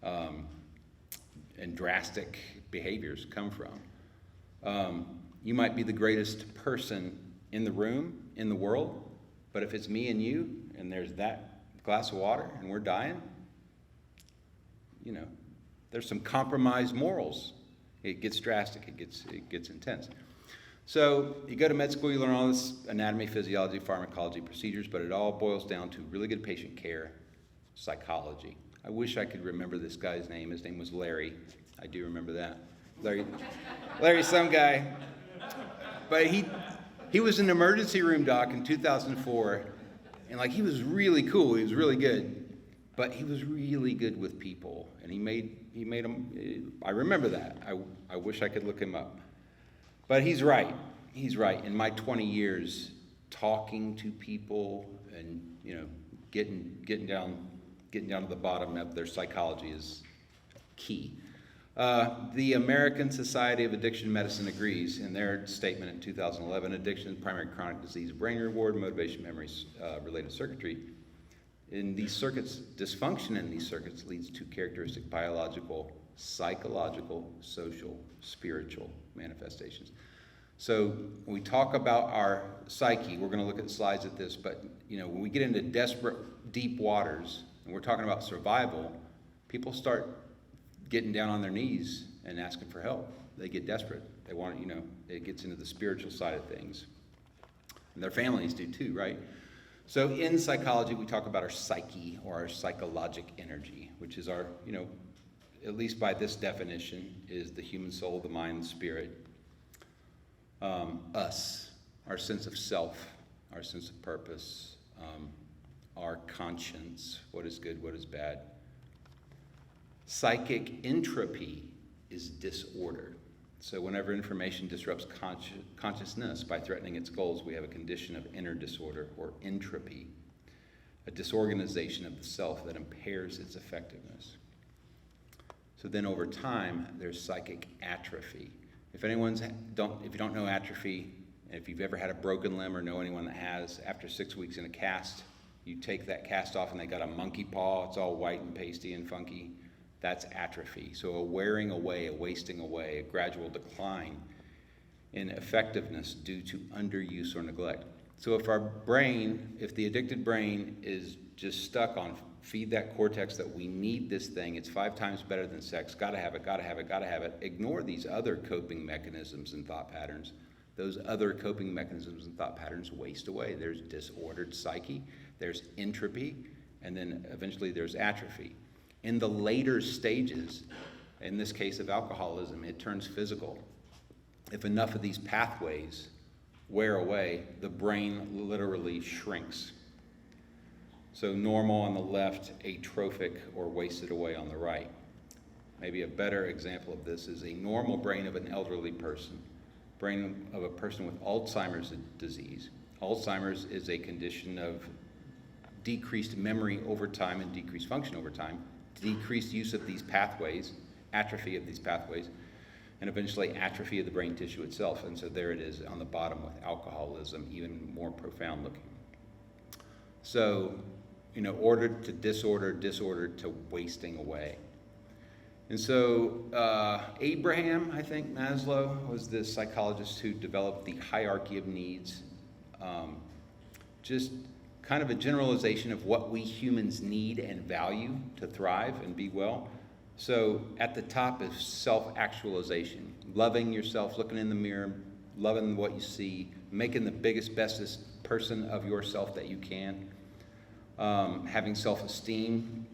and drastic behaviors come from. You might be the greatest person in the room, in the world, but if it's me and you, and there's that glass of water, and we're dying, you know, there's some compromised morals. It gets drastic, it gets intense. So you go to med school, you learn all this anatomy, physiology, pharmacology, procedures, but it all boils down to really good patient care, psychology. I wish I could remember this guy's name. His name was Larry. I do remember that. Larry, some guy. But he was an emergency room doc in 2004, and like, he was really cool, he was really good. But he was really good with people, and he made them, I remember that. I wish I could look him up. But he's right. In my 20 years, talking to people and, you know, getting down to the bottom of their psychology is key. The American Society of Addiction Medicine agrees in their statement in 2011, addiction is primary chronic disease, brain reward, motivation, memories, related circuitry. In these circuits, dysfunction in these circuits leads to characteristic biological, psychological, social, spiritual manifestations. So when we talk about our psyche, we're going to look at slides at this, but you know, when we get into desperate, deep waters, and we're talking about survival, people start getting down on their knees and asking for help. They get desperate. They want, you know, it gets into the spiritual side of things. And their families do too, right? So in psychology, we talk about our psyche, or our psychologic energy, which is our, you know, at least by this definition, is the human soul, the mind, the spirit. Us, our sense of self, our sense of purpose, our conscience, what is good, what is bad. Psychic entropy is disorder. So whenever information disrupts consciousness by threatening its goals, we have a condition of inner disorder, or entropy, a disorganization of the self that impairs its effectiveness. So then over time, there's psychic atrophy. If you don't know atrophy, and if you've ever had a broken limb or know anyone that has, after 6 weeks in a cast, you take that cast off and they got a monkey paw, it's all white and pasty and funky. That's atrophy. So a wearing away, a wasting away, a gradual decline in effectiveness due to underuse or neglect. So if the addicted brain is just stuck on feed that cortex that we need this thing, it's 5 times better than sex, gotta have it, gotta have it, gotta have it, ignore these other coping mechanisms and thought patterns. Those other coping mechanisms and thought patterns waste away. There's disordered psyche, there's entropy, and then eventually there's atrophy. In the later stages, in this case of alcoholism, it turns physical. If enough of these pathways wear away, the brain literally shrinks. So normal on the left, atrophic or wasted away on the right. Maybe a better example of this is a normal brain of an elderly person, brain of a person with Alzheimer's disease. Alzheimer's is a condition of decreased memory over time and decreased function over time, decreased use of these pathways, atrophy of these pathways, and eventually atrophy of the brain tissue itself. And so there it is on the bottom with alcoholism, even more profound looking. So, you know, order to disorder, disorder to wasting away. And so Abraham, I think, Maslow, was the psychologist who developed the hierarchy of needs. Just kind of a generalization of what we humans need and value to thrive and be well. So at the top is self-actualization, loving yourself, looking in the mirror, loving what you see, making the biggest, bestest person of yourself that you can, having self-esteem,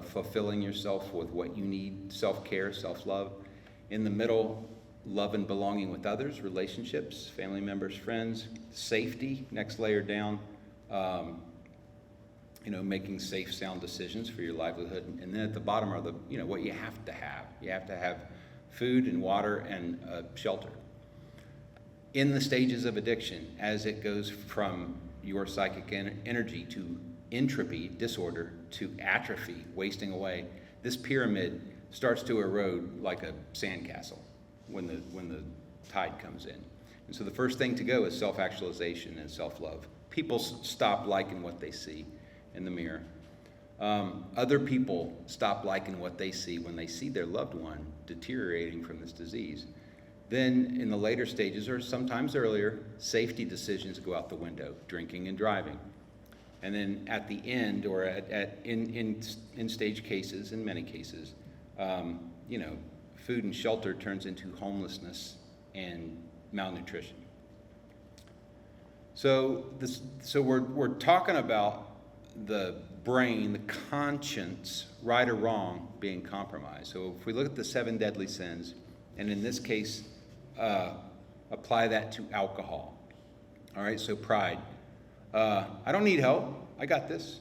fulfilling yourself with what you need, self-care, self-love. In the middle, love and belonging with others, relationships, family members, friends, safety, next layer down, making safe, sound decisions for your livelihood. And then at the bottom are what you have to have. You have to have food and water and shelter. In the stages of addiction, as it goes from your psychic energy to entropy, disorder, to atrophy, wasting away, this pyramid starts to erode like a sandcastle when the tide comes in. And so the first thing to go is self-actualization and self-love. People stop liking what they see in the mirror. Other people stop liking what they see when they see their loved one deteriorating from this disease. Then in the later stages, or sometimes earlier, safety decisions go out the window, drinking and driving. And then at the end, or in stage cases, in many cases, food and shelter turns into homelessness and malnutrition. So we're talking about the brain, the conscience, right or wrong, being compromised. So if we look at the 7 deadly sins, and in this case, apply that to alcohol. All right, so pride. I don't need help. I got this.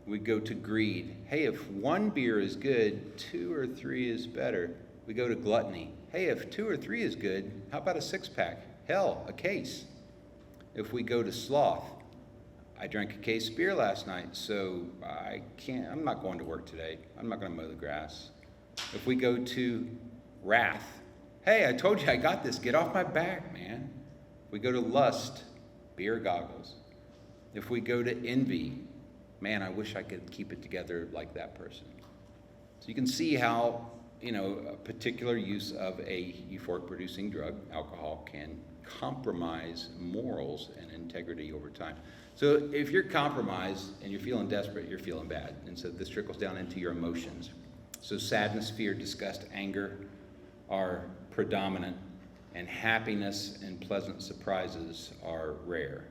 We go to greed. Hey, if 1 beer is good, 2 or 3 is better. We go to gluttony. Hey, if 2 or 3 is good, how about a 6-pack? Hell, a case. If we go to sloth, I drank a case of beer last night, so I'm not going to work today. I'm not going to mow the grass. If we go to wrath, hey, I told you I got this. Get off my back, man. If we go to lust, beer goggles. If we go to envy, man, I wish I could keep it together like that person. So you can see how, a particular use of a euphoric-producing drug, alcohol, can compromise morals and integrity over time. So if you're compromised and you're feeling desperate, you're feeling bad. And so this trickles down into your emotions. So sadness, fear, disgust, anger are predominant, and happiness and pleasant surprises are rare.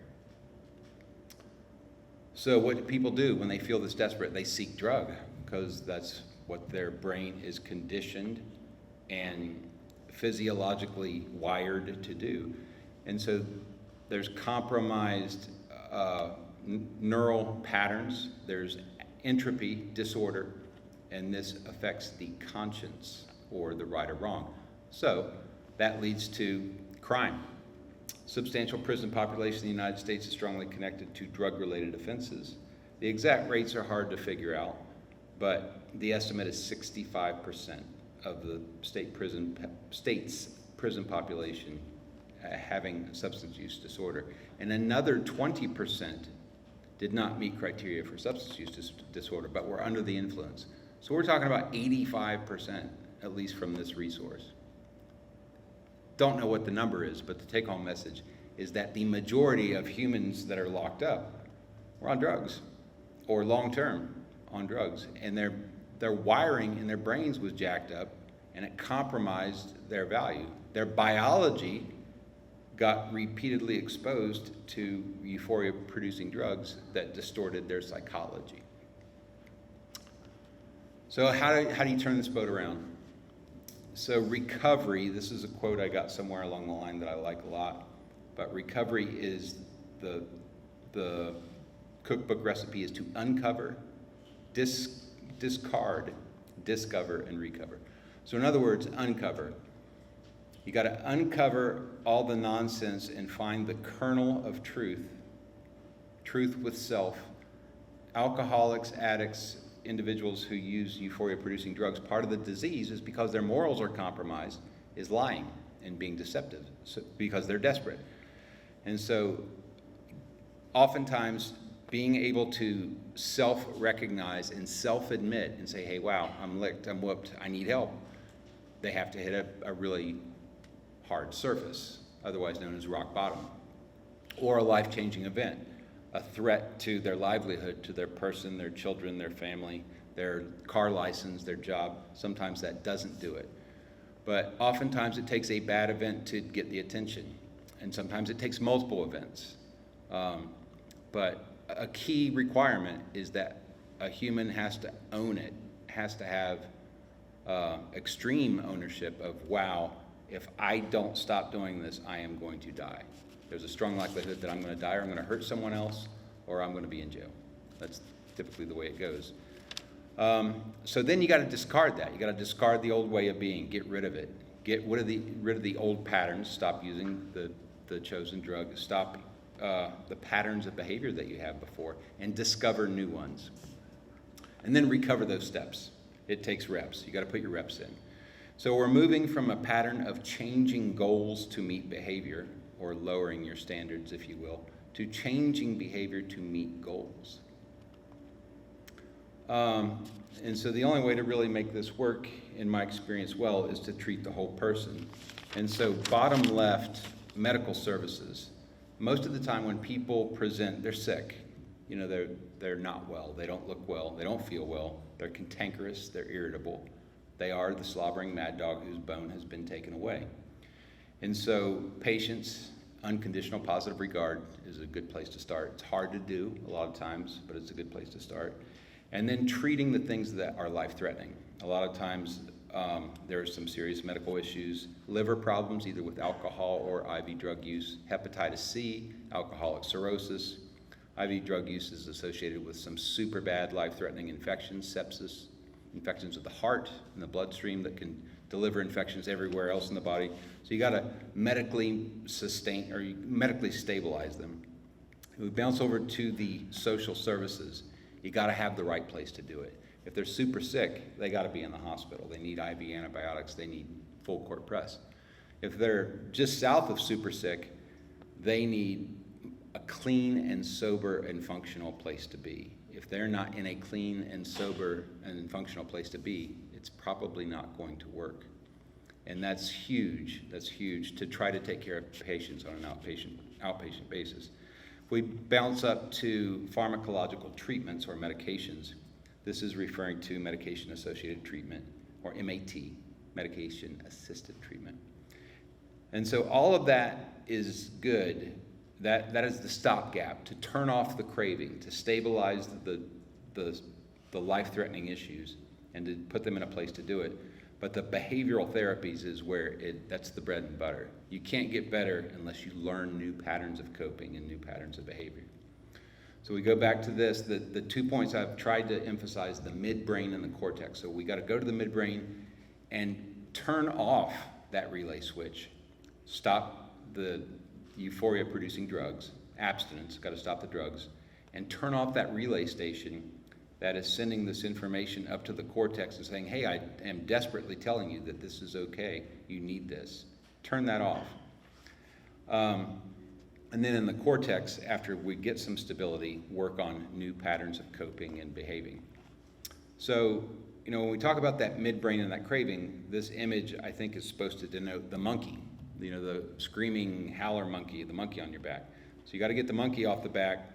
So what do people do when they feel this desperate? They seek drug, because that's what their brain is conditioned and physiologically wired to do. And so there's compromised neural patterns, there's entropy, disorder, and this affects the conscience, or the right or wrong. So that leads to crime. Substantial prison population in the United States is strongly connected to drug-related offenses. The exact rates are hard to figure out, but the estimate is 65% of the state's prison population having a substance use disorder. And another 20% did not meet criteria for substance use disorder, but were under the influence. So we're talking about 85%, at least from this resource. Don't know what the number is, but the take-home message is that the majority of humans that are locked up were on drugs, or long-term on drugs, and their wiring in their brains was jacked up, and it compromised their value. Their biology got repeatedly exposed to euphoria-producing drugs that distorted their psychology. So how do you turn this boat around? So recovery, this is a quote I got somewhere along the line that I like a lot, but recovery is the cookbook recipe is to uncover, discard, discover, and recover. So in other words, uncover. You got to uncover all the nonsense and find the kernel of truth with self. Alcoholics, addicts, individuals who use euphoria-producing drugs, part of the disease is because their morals are compromised, is lying and being deceptive, because they're desperate. And so oftentimes being able to self-recognize and self-admit and say, hey, wow, I'm licked, I'm whooped, I need help, they have to hit a really hard surface, otherwise known as rock bottom, or a life-changing event. a threat to their livelihood, to their person, their children, their family, their car license, their job. Sometimes that doesn't do it. But oftentimes it takes a bad event to get the attention. And sometimes it takes multiple events. But a key requirement is that a human has to own it, has to have extreme ownership of, wow, if I don't stop doing this, I am going to die. There's a strong likelihood that I'm going to die, or I'm going to hurt someone else, or I'm going to be in jail. That's typically the way it goes. So then you got to discard that. You got to discard the old way of being. Get rid of it. Get rid of the old patterns. Stop using the chosen drug. Stop the patterns of behavior that you had before, and discover new ones. And then recover those steps. It takes reps. You got to put your reps in. So we're moving from a pattern of changing goals to meet behavior, or lowering your standards, if you will, to changing behavior to meet goals. And so the only way to really make this work, in my experience, well, is to treat the whole person. And so bottom left, medical services. Most of the time when people present, they're sick. You know, they're not well. They don't look well. They don't feel well. They're cantankerous. They're irritable. They are the slobbering mad dog whose bone has been taken away. And so patients, unconditional positive regard is a good place to start. It's hard to do a lot of times, but it's a good place to start. And then treating the things that are life-threatening. A lot of times there are some serious medical issues, liver problems, either with alcohol or IV drug use, hepatitis C, alcoholic cirrhosis. IV drug use is associated with some super bad life-threatening infections, sepsis, infections of the heart and the bloodstream that can deliver infections everywhere else in the body. So you got to medically sustain, or medically stabilize them. We bounce over to the social services. You got to have the right place to do it. If they're super sick, they got to be in the hospital. They need IV antibiotics. They need full court press. If they're just south of super sick, they need a clean and sober and functional place to be. If they're not in a clean and sober and functional place to be, it's probably not going to work. And that's huge. That's huge, to try to take care of patients on an outpatient basis. If we bounce up to pharmacological treatments or medications, this is referring to medication-associated treatment, or MAT, medication-assisted treatment. And so all of that is good. That is the stopgap, to turn off the craving, to stabilize the life-threatening issues, and to put them in a place to do it. But the behavioral therapies is where that's the bread and butter. You can't get better unless you learn new patterns of coping and new patterns of behavior. So we go back to this, the 2 points I've tried to emphasize, the midbrain and the cortex. So we got to go to the midbrain and turn off that relay switch. Stop the euphoria-producing drugs, abstinence, got to stop the drugs, and turn off that relay station that is sending this information up to the cortex and saying, hey, I am desperately telling you that this is okay, you need this. Turn that off. And then in the cortex, after we get some stability, work on new patterns of coping and behaving. So, you know, when we talk about that midbrain and that craving, this image, I think, is supposed to denote the monkey, you know, the screaming howler monkey, the monkey on your back. So you got to get the monkey off the back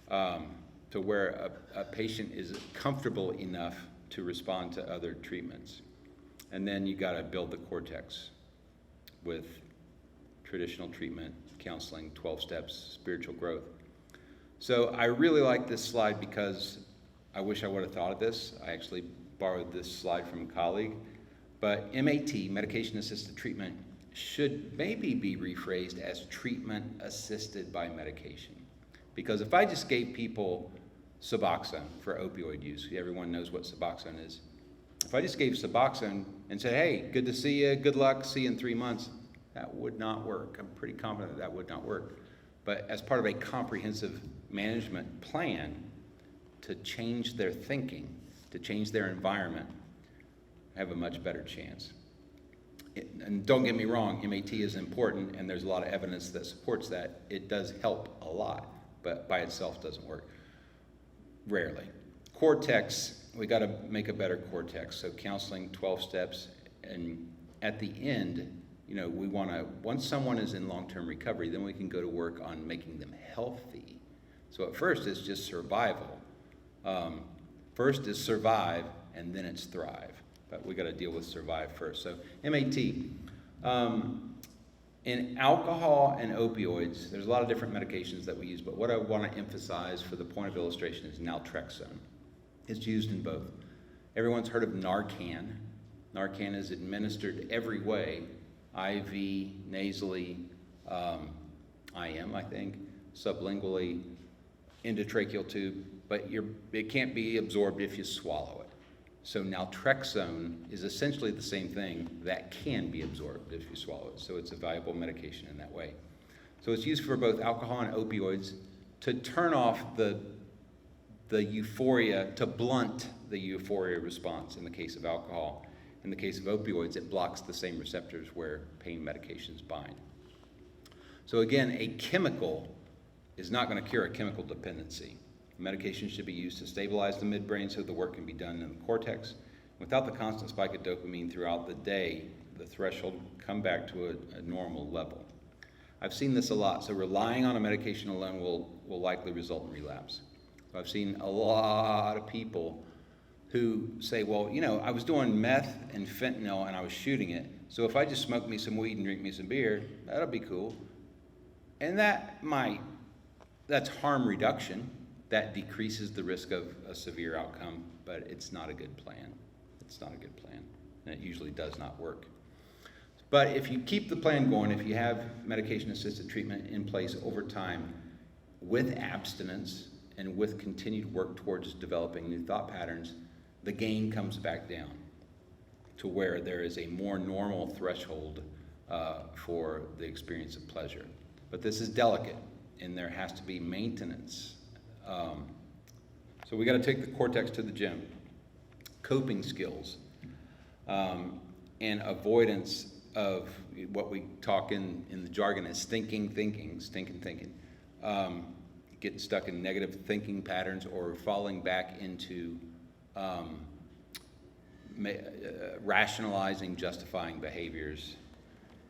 to where a patient is comfortable enough to respond to other treatments. And then you got to build the cortex with traditional treatment, counseling, 12 steps, spiritual growth. So I really like this slide because I wish I would have thought of this. I actually borrowed this slide from a colleague. But MAT, medication-assisted treatment, should maybe be rephrased as treatment assisted by medication. Because if I just gave people Suboxone for opioid use, everyone knows what Suboxone is. If I just gave Suboxone and said, hey, good to see you, good luck, see you in 3 months, that would not work. I'm pretty confident that would not work. But as part of a comprehensive management plan to change their thinking, to change their environment, have a much better chance. And don't get me wrong, MAT is important, and there's a lot of evidence that supports that. It does help a lot, but by itself doesn't work. Rarely. Cortex, we got to make a better cortex. So counseling, 12 steps, and at the end, you know, we want to, once someone is in long-term recovery, then we can go to work on making them healthy So at first it's just survival. First is survive, and then it's thrive. But we got to deal with survive first. So MAT. In alcohol and opioids, there's a lot of different medications that we use, but what I want to emphasize for the point of illustration is naltrexone. It's used in both. Everyone's heard of Narcan. Narcan is administered every way, IV, nasally, IM, I think, sublingually, endotracheal tube, but it can't be absorbed if you swallow it. So naltrexone is essentially the same thing that can be absorbed if you swallow it. So it's a valuable medication in that way. So it's used for both alcohol and opioids to turn off the euphoria, to blunt the euphoria response in the case of alcohol. In the case of opioids, it blocks the same receptors where pain medications bind. So again, a chemical is not going to cure a chemical dependency. Medication should be used to stabilize the midbrain so the work can be done in the cortex. Without the constant spike of dopamine throughout the day, the threshold will come back to a normal level. I've seen this a lot, so relying on a medication alone will likely result in relapse. So I've seen a lot of people who say, well, you know, I was doing meth and fentanyl and I was shooting it, so if I just smoke me some weed and drink me some beer, that'll be cool. And that's harm reduction. That decreases the risk of a severe outcome, but it's not a good plan. It's not a good plan, and it usually does not work. But if you keep the plan going, if you have medication-assisted treatment in place over time with abstinence and with continued work towards developing new thought patterns, the gain comes back down to where there is a more normal threshold for the experience of pleasure. But this is delicate, and there has to be maintenance. So we got to take the cortex to the gym. Coping skills and avoidance of what we talk in the jargon as stinking thinking. Getting stuck in negative thinking patterns or falling back into rationalizing, justifying behaviors.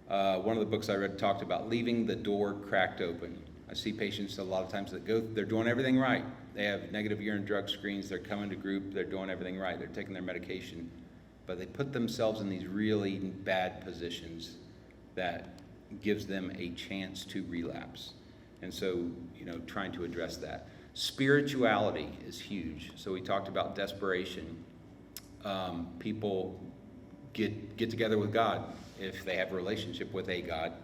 One of the books I read talked about leaving the door cracked open. I see patients a lot of times that they're doing everything right. They have negative urine drug screens, they're coming to group, they're doing everything right, they're taking their medication, but they put themselves in these really bad positions that gives them a chance to relapse. And so, you know, trying to address that. Spirituality is huge. So we talked about desperation. People get together with God if they have a relationship with a God.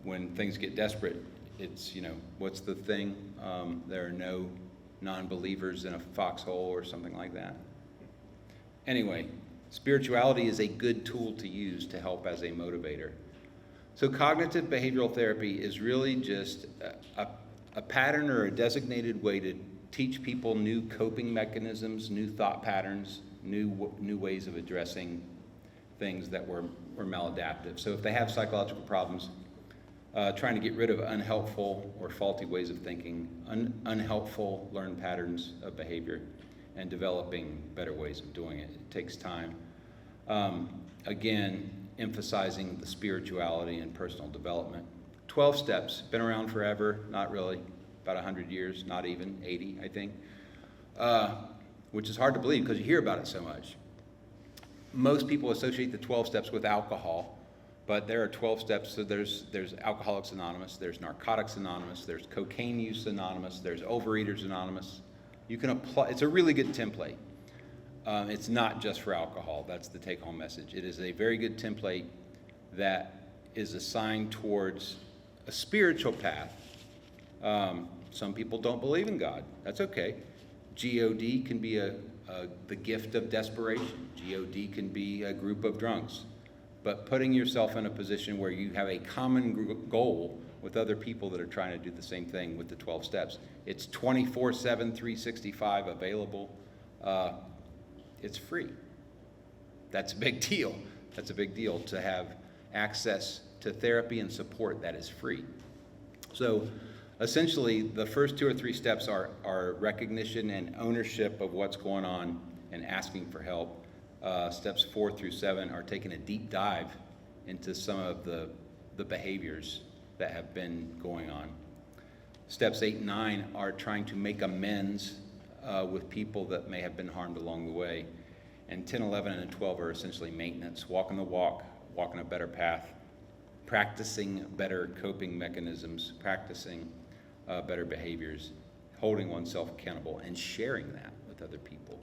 When things get desperate, it's, you know, what's the thing? There are no non-believers in a foxhole or something like that. Anyway, spirituality is a good tool to use to help as a motivator. So cognitive behavioral therapy is really just a pattern or a designated way to teach people new coping mechanisms, new thought patterns, new ways of addressing things that were maladaptive. So if they have psychological problems, trying to get rid of unhelpful or faulty ways of thinking, unhelpful learned patterns of behavior, and developing better ways of doing it. It takes time. Again, emphasizing the spirituality and personal development. 12 steps, been around forever, not really, about 100 years, not even, 80, I think, which is hard to believe because you hear about it so much. Most people associate the 12 steps with alcohol, but there are 12 steps. So there's Alcoholics Anonymous, there's Narcotics Anonymous, there's Cocaine Use Anonymous, there's Overeaters Anonymous. You can apply, it's a really good template. It's not just for alcohol, that's the take-home message. It is a very good template that is assigned towards a spiritual path. Some people don't believe in God, that's okay. GOD can be the gift of desperation. GOD can be a group of drunks. But putting yourself in a position where you have a common goal with other people that are trying to do the same thing with the 12 steps. It's 24/7, 365 available. It's free. That's a big deal. That's a big deal to have access to therapy and support that is free. So essentially, the first 2 or 3 steps are recognition and ownership of what's going on and asking for help. Steps 4 through 7 are taking a deep dive into some of the behaviors that have been going on. Steps 8 and 9 are trying to make amends with people that may have been harmed along the way. And 10, 11, and 12 are essentially maintenance, walking the walk, walking a better path, practicing better coping mechanisms, practicing better behaviors, holding oneself accountable, and sharing that with other people.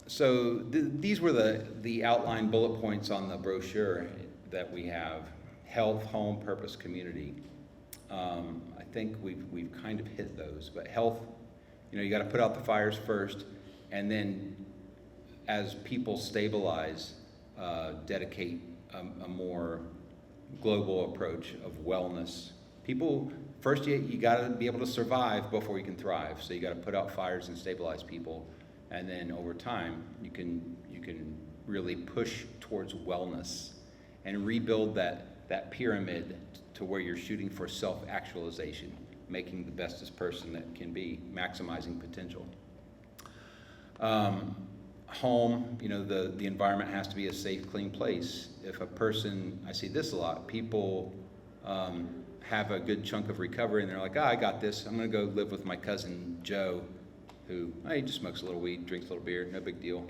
So these were the outline bullet points on the brochure that we have: health, home, purpose, community. I think we've kind of hit those, but health, you got to put out the fires first, and then as people stabilize, dedicate a more global approach of wellness. People, first you got to be able to survive before you can thrive. So you got to put out fires and stabilize people, and then over time you can really push towards wellness and rebuild that pyramid to where you're shooting for self-actualization, making the bestest person that can be, maximizing potential. Home, the environment has to be a safe, clean place. If a person, I see this a lot, people have a good chunk of recovery and they're like, I got this, I'm going to go live with my cousin Joe, who, he just smokes a little weed, drinks a little beer, no big deal.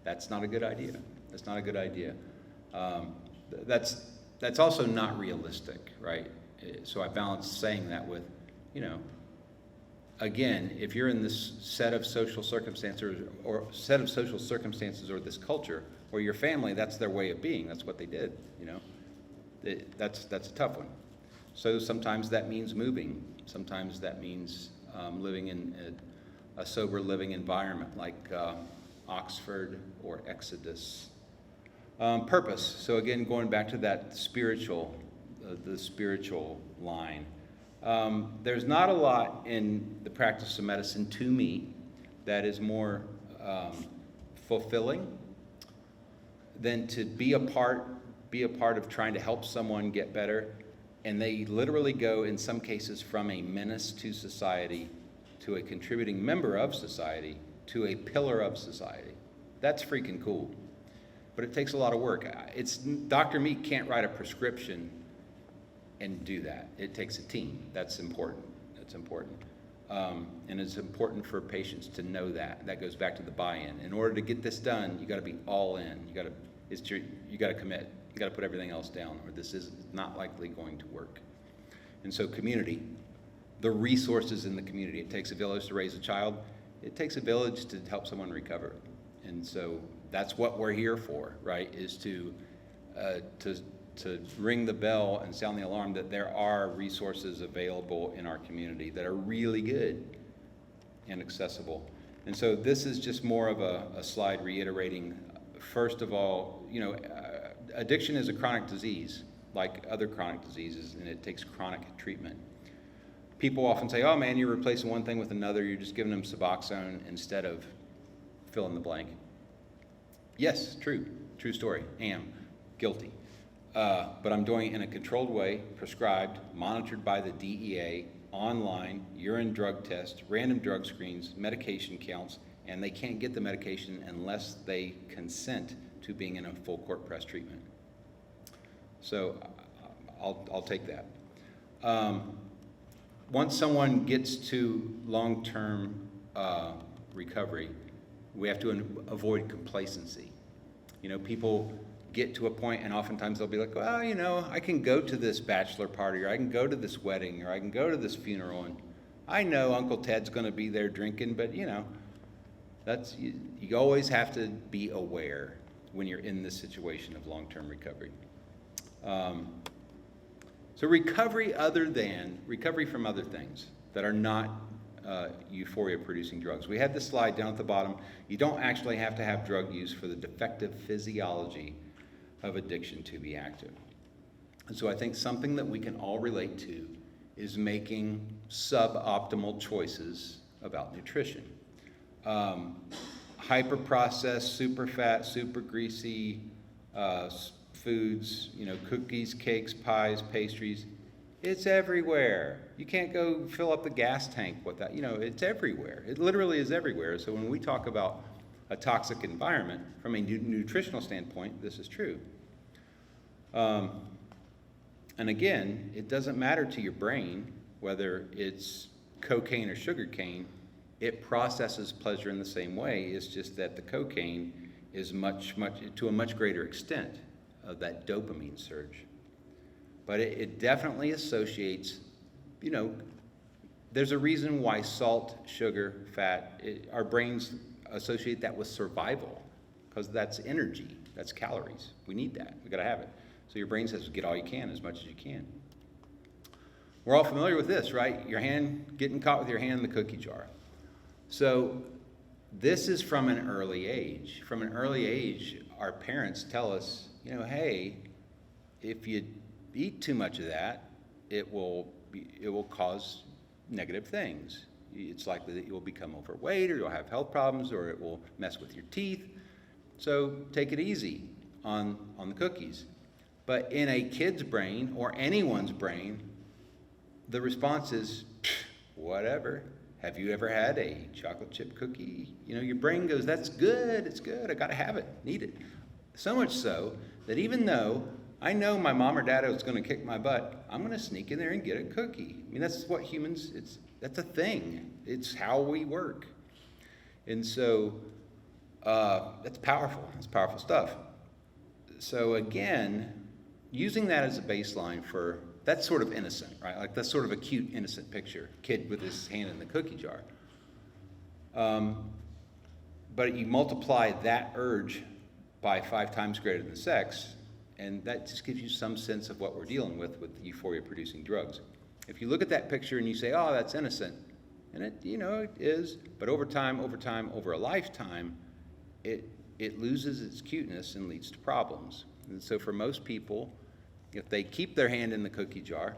That's not a good idea. That's not a good idea. That's also not realistic, right? So I balance saying that with, again, if you're in this set of social circumstances or this culture, or your family, that's their way of being. That's what they did, That's a tough one. So sometimes that means moving. Sometimes that means living in a sober living environment like Oxford or Exodus. Purpose. So again, going back to that spiritual, the spiritual line. There's not a lot in the practice of medicine, to me, that is more fulfilling than to be a part of trying to help someone get better. And they literally go, in some cases, from a menace to society, to a contributing member of society, to a pillar of society. That's freaking cool. But it takes a lot of work. Dr. Meek can't write a prescription and do that. It takes a team. That's important. That's important. And it's important for patients to know that. That goes back to the buy-in. In order to get this done, you got to be all in. You got to commit. You got to put everything else down, or this is not likely going to work. And so community, the resources in the community. It takes a village to raise a child. It takes a village to help someone recover. And so that's what we're here for, right? Is to ring the bell and sound the alarm that there are resources available in our community that are really good and accessible. And so this is just more of a slide reiterating, first of all, addiction is a chronic disease, like other chronic diseases, and it takes chronic treatment. People often say, oh man, you're replacing one thing with another, you're just giving them Suboxone instead of fill in the blank. Yes, true story, am guilty. But I'm doing it in a controlled way, prescribed, monitored by the DEA, online, urine drug test, random drug screens, medication counts, and they can't get the medication unless they consent to being in a full court press treatment. So I'll take that. Once someone gets to long-term recovery, we have to avoid complacency. People get to a point and oftentimes they'll be like, well, I can go to this bachelor party, or I can go to this wedding, or I can go to this funeral, and I know Uncle Ted's going to be there drinking, but that's you always have to be aware when you're in this situation of long-term recovery. So recovery from other things that are not euphoria-producing drugs. We had this slide down at the bottom. You don't actually have to have drug use for the defective physiology of addiction to be active. And so I think something that we can all relate to is making suboptimal choices about nutrition. Hyper-processed, super fat, super greasy foods, cookies, cakes, pies, pastries, it's everywhere. You can't go fill up the gas tank with that. It's everywhere. It literally is everywhere. So when we talk about a toxic environment, from a nutritional standpoint, this is true. And again, it doesn't matter to your brain whether it's cocaine or sugar cane. It processes pleasure in the same way. It's just that the cocaine is to a much greater extent of that dopamine surge. But it definitely associates, there's a reason why salt, sugar, fat, our brains associate that with survival, because that's energy, that's calories. We need that, we gotta have it. So your brain says, get all you can, as much as you can. We're all familiar with this, right? Getting caught with your hand in the cookie jar. So this is from an early age. From an early age, our parents tell us, hey, if you eat too much of that, it will cause negative things. It's likely that you'll become overweight, or you'll have health problems, or it will mess with your teeth. So take it easy on the cookies. But in a kid's brain, or anyone's brain, the response is, whatever. Have you ever had a chocolate chip cookie? Your brain goes, that's good, it's good, I gotta have it, need it. So much so that even though I know my mom or dad is gonna kick my butt, I'm gonna sneak in there and get a cookie. That's what humans, that's a thing. It's how we work. And so, that's powerful, it's powerful stuff. So again, using that as a baseline for, that's sort of innocent, right? Like that's sort of a cute, innocent picture, kid with his hand in the cookie jar. But you multiply that urge by 5 times greater than sex, and that just gives you some sense of what we're dealing with euphoria-producing drugs. If you look at that picture and you say, oh, that's innocent, and it is, but over time, over a lifetime, it loses its cuteness and leads to problems. And so for most people, if they keep their hand in the cookie jar,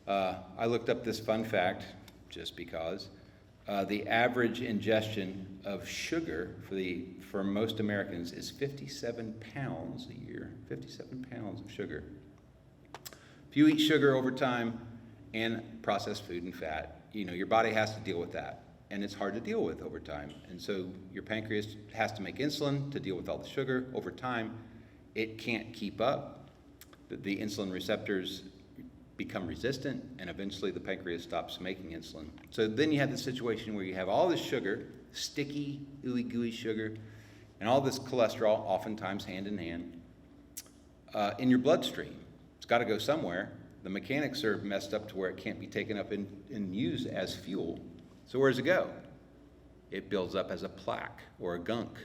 I looked up this fun fact just because. The average ingestion of sugar for most Americans is 57 pounds a year. 57 pounds of sugar. If you eat sugar over time and processed food and fat, your body has to deal with that. And it's hard to deal with over time. And so your pancreas has to make insulin to deal with all the sugar. Over time, it can't keep up. The insulin receptors become resistant, and eventually the pancreas stops making insulin. So then you have the situation where you have all this sugar, sticky, ooey gooey sugar, and all this cholesterol, oftentimes hand in hand, in your bloodstream. It's got to go somewhere. The mechanics are messed up to where it can't be taken up and used as fuel. So where does it go? It builds up as a plaque or a gunk,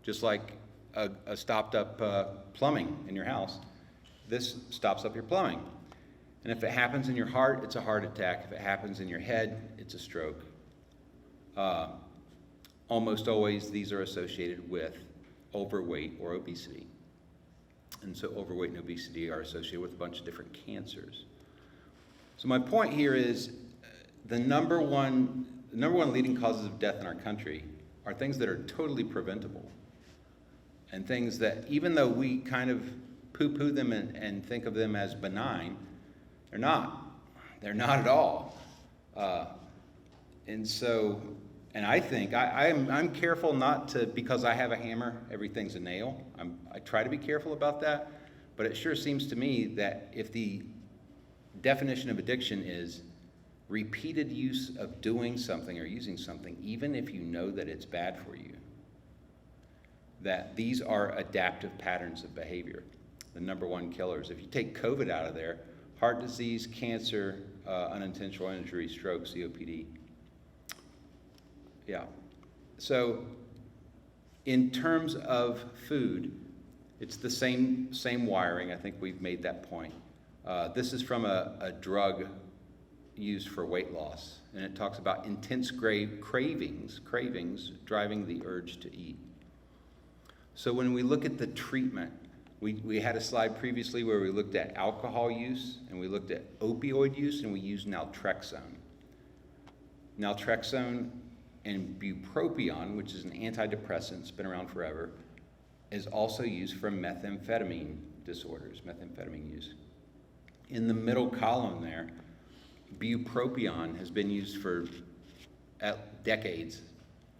just like a stopped up plumbing in your house. This stops up your plumbing. And if it happens in your heart, it's a heart attack. If it happens in your head, it's a stroke. Almost always these are associated with overweight or obesity. And so overweight and obesity are associated with a bunch of different cancers. So my point here is the number one leading causes of death in our country are things that are totally preventable. And things that, even though we kind of poo-poo them and think of them as benign, they're not. They're not at all. And I think, I'm careful not to, because I have a hammer, everything's a nail. I try to be careful about that, but it sure seems to me that if the definition of addiction is repeated use of doing something or using something, even if you know that it's bad for you, that these are adaptive patterns of behavior, the number one killers. If you take COVID out of there, heart disease, cancer, unintentional injury, stroke, COPD. Yeah. So in terms of food, it's the same wiring. I think we've made that point. This is from a drug used for weight loss, and it talks about intense cravings driving the urge to eat. So when we look at the treatment, we had a slide previously where we looked at alcohol use, and we looked at opioid use, and we used naltrexone. Naltrexone and bupropion, which is an antidepressant, it's been around forever, is also used for methamphetamine disorders, methamphetamine use. In the middle column there, bupropion has been used for decades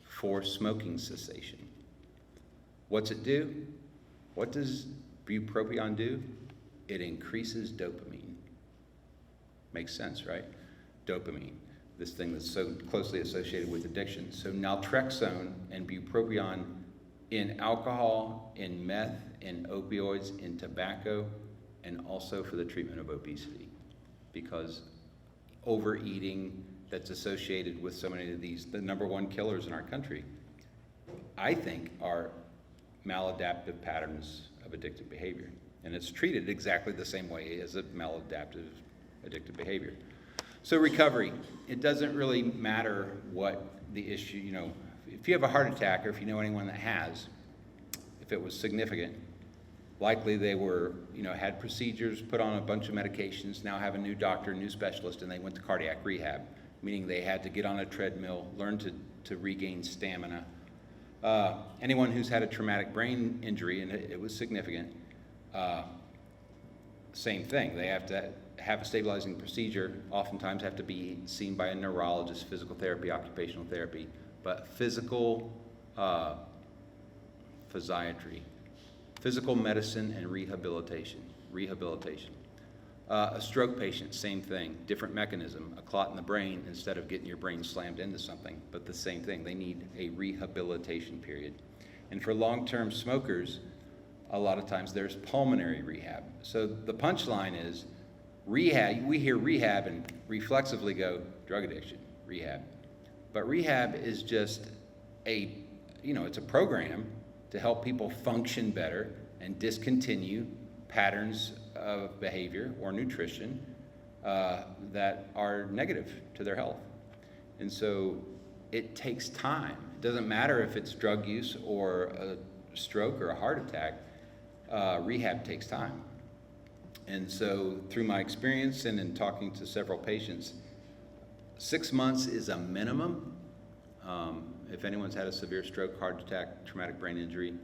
for smoking cessation. What's it do? What does bupropion do? It increases dopamine. Makes sense, right? Dopamine, this thing that's so closely associated with addiction. So naltrexone and bupropion in alcohol, in meth, in opioids, in tobacco, and also for the treatment of obesity. Because overeating that's associated with so many of these, the number one killers in our country, I think are maladaptive patterns of addictive behavior. And it's treated exactly the same way as a maladaptive addictive behavior. So recovery, it doesn't really matter what the issue, you know, if you have a heart attack or if you know anyone that has, if it was significant, likely they were, you know, had procedures, put on a bunch of medications, now have a new doctor, new specialist, and they went to cardiac rehab, meaning they had to get on a treadmill, learn to regain stamina. Anyone who's had a traumatic brain injury, and it was significant, same thing. They have to have a stabilizing procedure, oftentimes have to be seen by a neurologist, physical therapy, occupational therapy, but physical physiatry, physical medicine and rehabilitation. A stroke patient, same thing, different mechanism, a clot in the brain instead of getting your brain slammed into something, but the same thing, they need a rehabilitation period. And for long-term smokers, a lot of times there's pulmonary rehab. So the punchline is rehab, we hear rehab and reflexively go drug addiction, rehab. But rehab is just it's a program to help people function better and discontinue patterns of behavior or nutrition that are negative to their health. And so it takes time. It doesn't matter if it's drug use or a stroke or a heart attack, rehab takes time. And so through my experience and in talking to several patients, 6 months is a minimum. If anyone's had a severe stroke, heart attack, traumatic brain injury,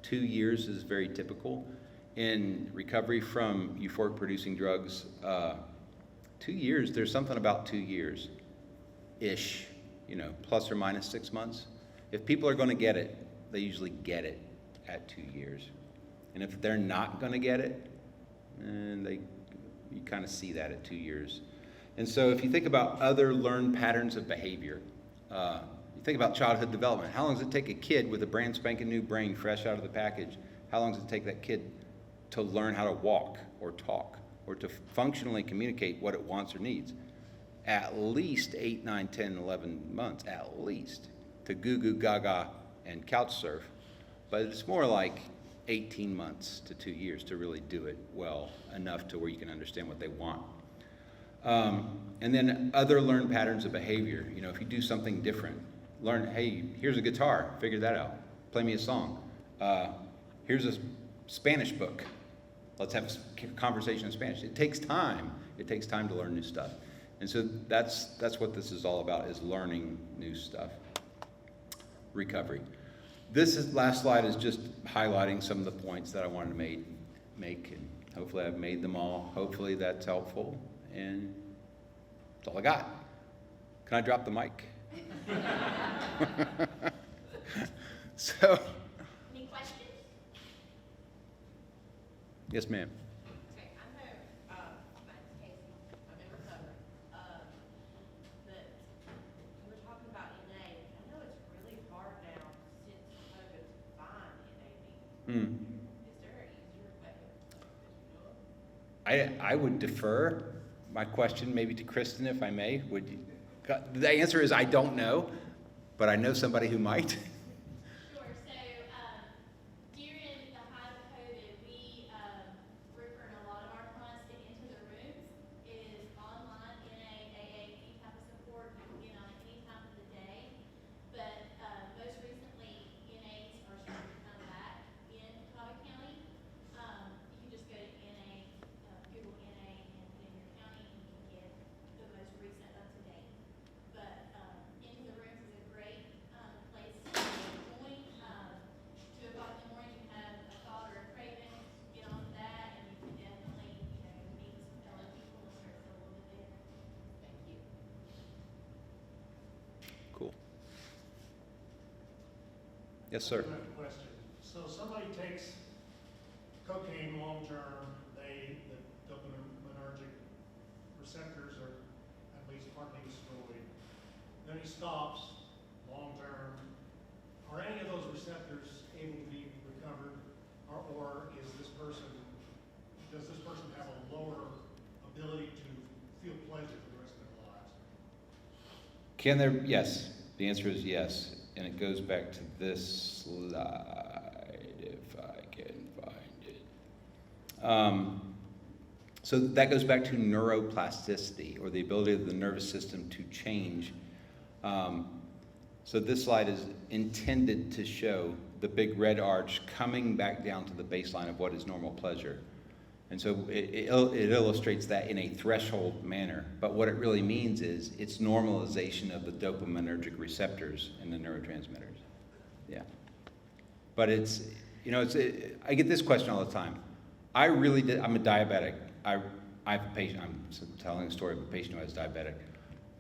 2 years is very typical. In recovery from euphoric producing drugs, 2 years, there's something about 2 years-ish, plus or minus 6 months. If people are gonna get it, they usually get it at 2 years. And if they're not gonna get it, and you kind of see that at 2 years. And so if you think about other learned patterns of behavior, you think about childhood development. How long does it take a kid with a brand spanking new brain fresh out of the package? How long does it take that kid to learn how to walk or talk or to functionally communicate what it wants or needs? At least 8, 9, 10, 11 months, at least, to goo goo gaga and couch surf. But it's more like 18 months to 2 years to really do it well enough to where you can understand what they want. And then other learned patterns of behavior. If you do something different, learn, hey, here's a guitar, figure that out. Play me a song. Here's a Spanish book. Let's have a conversation in Spanish. It takes time. It takes time to learn new stuff. And so that's what this is all about, is learning new stuff. Recovery. Last slide is just highlighting some of the points that I wanted to make, and hopefully I've made them all. Hopefully that's helpful, and that's all I got. Can I drop the mic? So.
Any questions?
Yes, ma'am.
Okay, I know, my name's Casey, I'm in recovery, but you were talking about NA. I know it's really hard now since COVID to find NA. Is there an easier way of,
I would defer my question maybe to Kristen, if I may. The answer is I don't know, but I know somebody who might.
Sure. So during the height of COVID, we referred a lot of our clients to Into the Rooms. It is online NA, AAP type of support. You can get on it any time of the day. But most recently, NAs are starting to come back in Catawba County. You can just go to NA, Google NA, and put in your county, and you can get the most recent up to date. But Into the Rooms is a great place to join. 2 o'clock in the morning, you have a thought or a craving, get on that, and you can definitely, meet some fellow people and start to feel a little bit better.
thank you.
Cool. Yes, sir.
I have a question. So somebody takes cocaine long term, the dopaminergic receptors are then he stops, long-term, are any of those receptors able to be recovered, or does this person have a lower ability to feel pleasure for the rest of their lives?
Can there, yes, the answer is yes. And it goes back to this slide, if I can find it. So that goes back to neuroplasticity, or the ability of the nervous system to change. So this slide is intended to show the big red arch coming back down to the baseline of what is normal pleasure. And so it illustrates that in a threshold manner. But what it really means is it's normalization of the dopaminergic receptors and the neurotransmitters. Yeah. But it's, I get this question all the time. I'm a diabetic. I have a patient, I'm telling a story of a patient who has diabetic.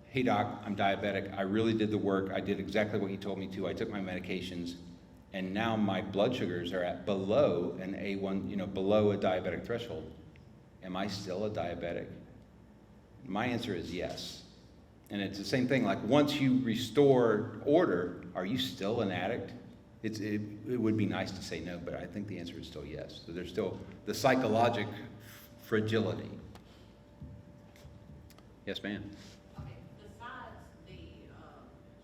Hey doc, I'm diabetic. I really did the work. I did exactly what you told me to. I took my medications. And now my blood sugars are at below an A1, below a diabetic threshold. Am I still a diabetic? My answer is yes. And it's the same thing, like once you restore order, are you still an addict? It would be nice to say no, but I think the answer is still yes. So there's still the psychologic fragility. Yes, ma'am.
Okay, besides the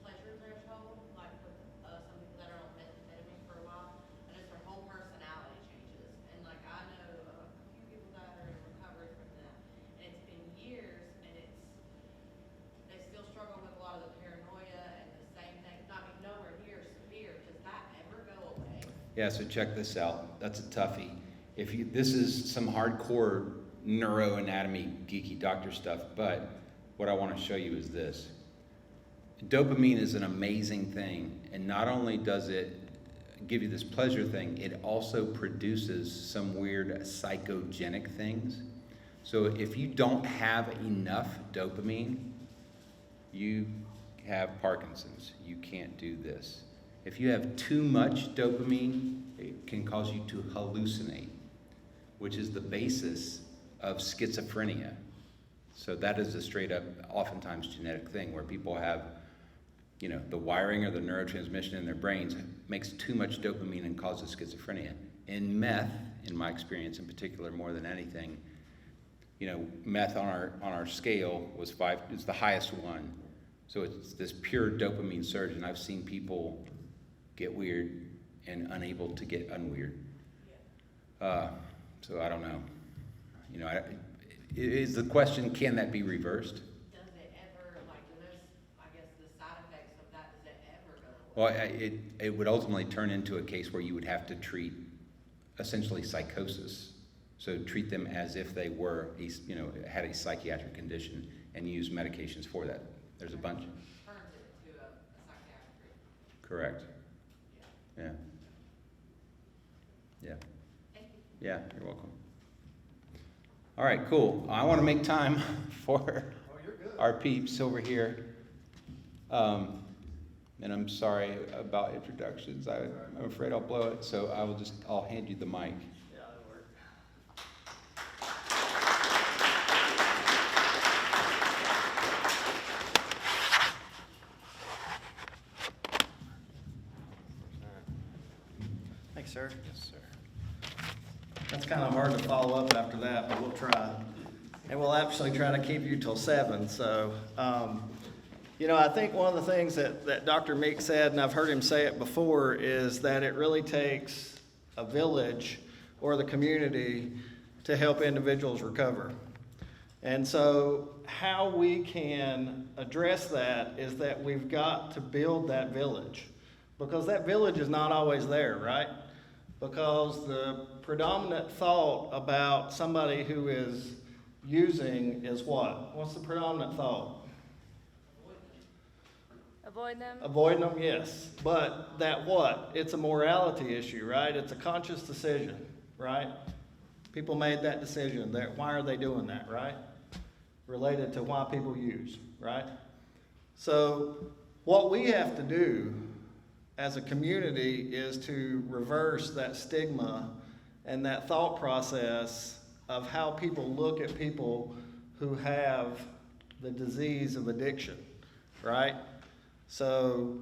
pleasure threshold, like with some people that are on methamphetamine for a while, and it's their whole personality changes. And like I know a few people that are in recovery from that, and it's been years, and they still struggle with a lot of the paranoia and the same thing. I mean, nowhere near severe. Does that ever go away?
Yeah, so check this out. That's a toughie. This is some hardcore neuroanatomy geeky doctor stuff, but what I want to show you is this. Dopamine is an amazing thing, and not only does it give you this pleasure thing, it also produces some weird psychogenic things. So if you don't have enough dopamine, you have Parkinson's. You can't do this. If you have too much dopamine, it can cause you to hallucinate, which is the basis of schizophrenia. So that is a straight up, oftentimes genetic thing where people have, the wiring or the neurotransmission in their brains makes too much dopamine and causes schizophrenia. In meth, in my experience in particular, more than anything, meth on our scale was 5, it's the highest one. So it's this pure dopamine surge, and I've seen people get weird and unable to get unweird. So I don't know. Is the question, can that be reversed?
Does it ever, the side effects of that, does it ever go away?
Well, it would ultimately turn into a case where you would have to treat essentially psychosis. So treat them as if they were, had a psychiatric condition and use medications for that. There's a bunch.
Turns it into a psychiatric.
Correct. Yeah. Yeah.
Thank you.
Yeah, you're welcome. All right, cool. I want to make time for our peeps over here. And I'm sorry about introductions. I'm afraid I'll blow it, so I'll hand you the mic.
Yeah, that'll work. Thanks, sir.
Yes, sir.
That's kind of hard to follow up after that, but we'll try. And we'll actually try to keep you till 7. So, I think one of the things that Dr. Meek said, and I've heard him say it before, is that it really takes a village or the community to help individuals recover. And so how we can address that is that we've got to build that village, because that village is not always there, right? Because the predominant thought about somebody who is using is what? What's the predominant thought?
Avoid them?
Avoiding them, yes. But that what? It's a morality issue, right? It's a conscious decision, right? People made that decision. Why are they doing that, right? Related to why people use, right? So what we have to do as a community is to reverse that stigma and that thought process of how people look at people who have the disease of addiction, right? So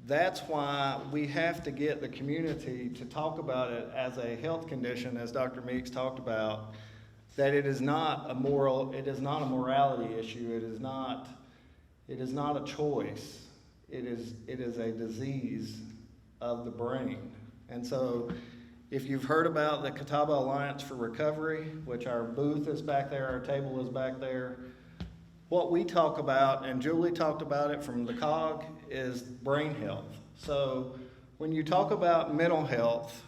that's why we have to get the community to talk about it as a health condition, as Dr. Meeks talked about, that it is not a morality issue. It is not a choice. It is a disease of the brain. And so if you've heard about the Catawba Alliance for Recovery, which our booth is back there, our table is back there, what we talk about, and Julie talked about it from the COG, is brain health. So when you talk about mental health,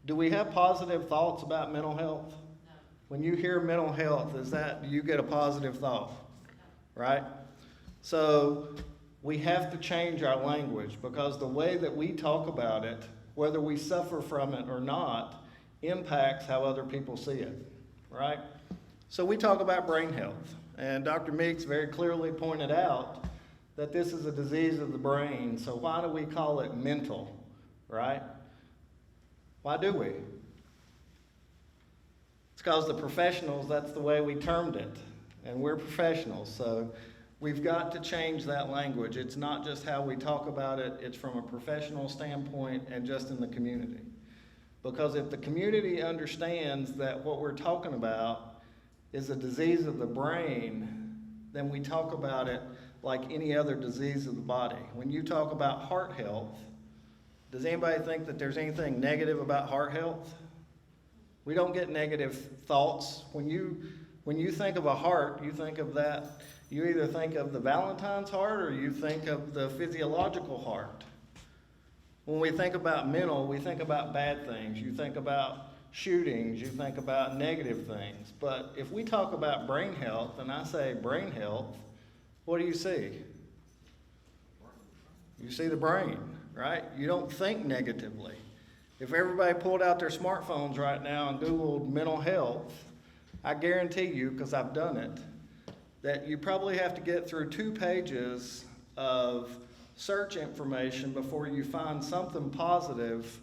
do we have positive thoughts about mental health?
No.
When you hear mental health, do you get a positive thought? Right? So we have to change our language, because the way that we talk about it, whether we suffer from it or not, impacts how other people see it, right? So we talk about brain health, and Dr. Meeks very clearly pointed out that this is a disease of the brain, so why do we call it mental, right? Why do we? It's because the professionals, that's the way we termed it, and we're professionals, so we've got to change that language. It's not just how we talk about it, it's from a professional standpoint and just in the community. Because if the community understands that what we're talking about is a disease of the brain, then we talk about it like any other disease of the body. When you talk about heart health, does anybody think that there's anything negative about heart health? We don't get negative thoughts. When you think of a heart, you think of that. You either think of the Valentine's heart or you think of the physiological heart. When we think about mental, we think about bad things. You think about shootings, you think about negative things. But if we talk about brain health, and I say brain health, what do you see? You see the brain, right? You don't think negatively. If everybody pulled out their smartphones right now and Googled mental health, I guarantee you, because I've done it, that you probably have to get through 2 pages of search information before you find something positive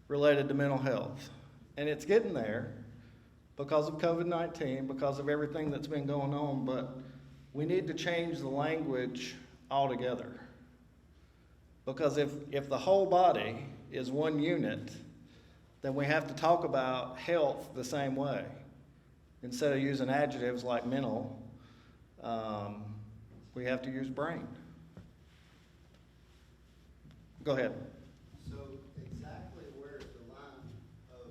related to mental health. And it's getting there because of COVID-19, because of everything that's been going on, but we need to change the language altogether. Because if the whole body is one unit, then we have to talk about health the same way. Instead of using adjectives like mental, we have to use brain. Go ahead.
So exactly where is the line of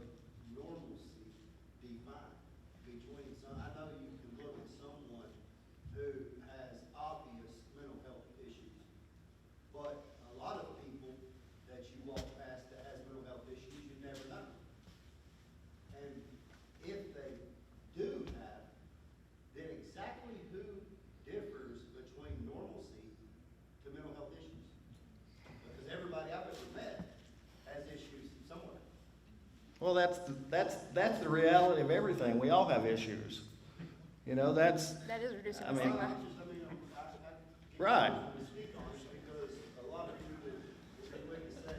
normalcy defined between some, I know you can look at someone who has obvious mental health issues, but a lot of people that you walk past that has mental health issues, you never know. And if they do have, then exactly who differs between normalcy to mental health issues? Because everybody I've ever met has issues somewhere.
Well, that's the reality of everything. We all have issues. You know,
That is reducing
I
the
mean,
stigma.
I
Right.
can't speak on it because a lot of people will be quick to say,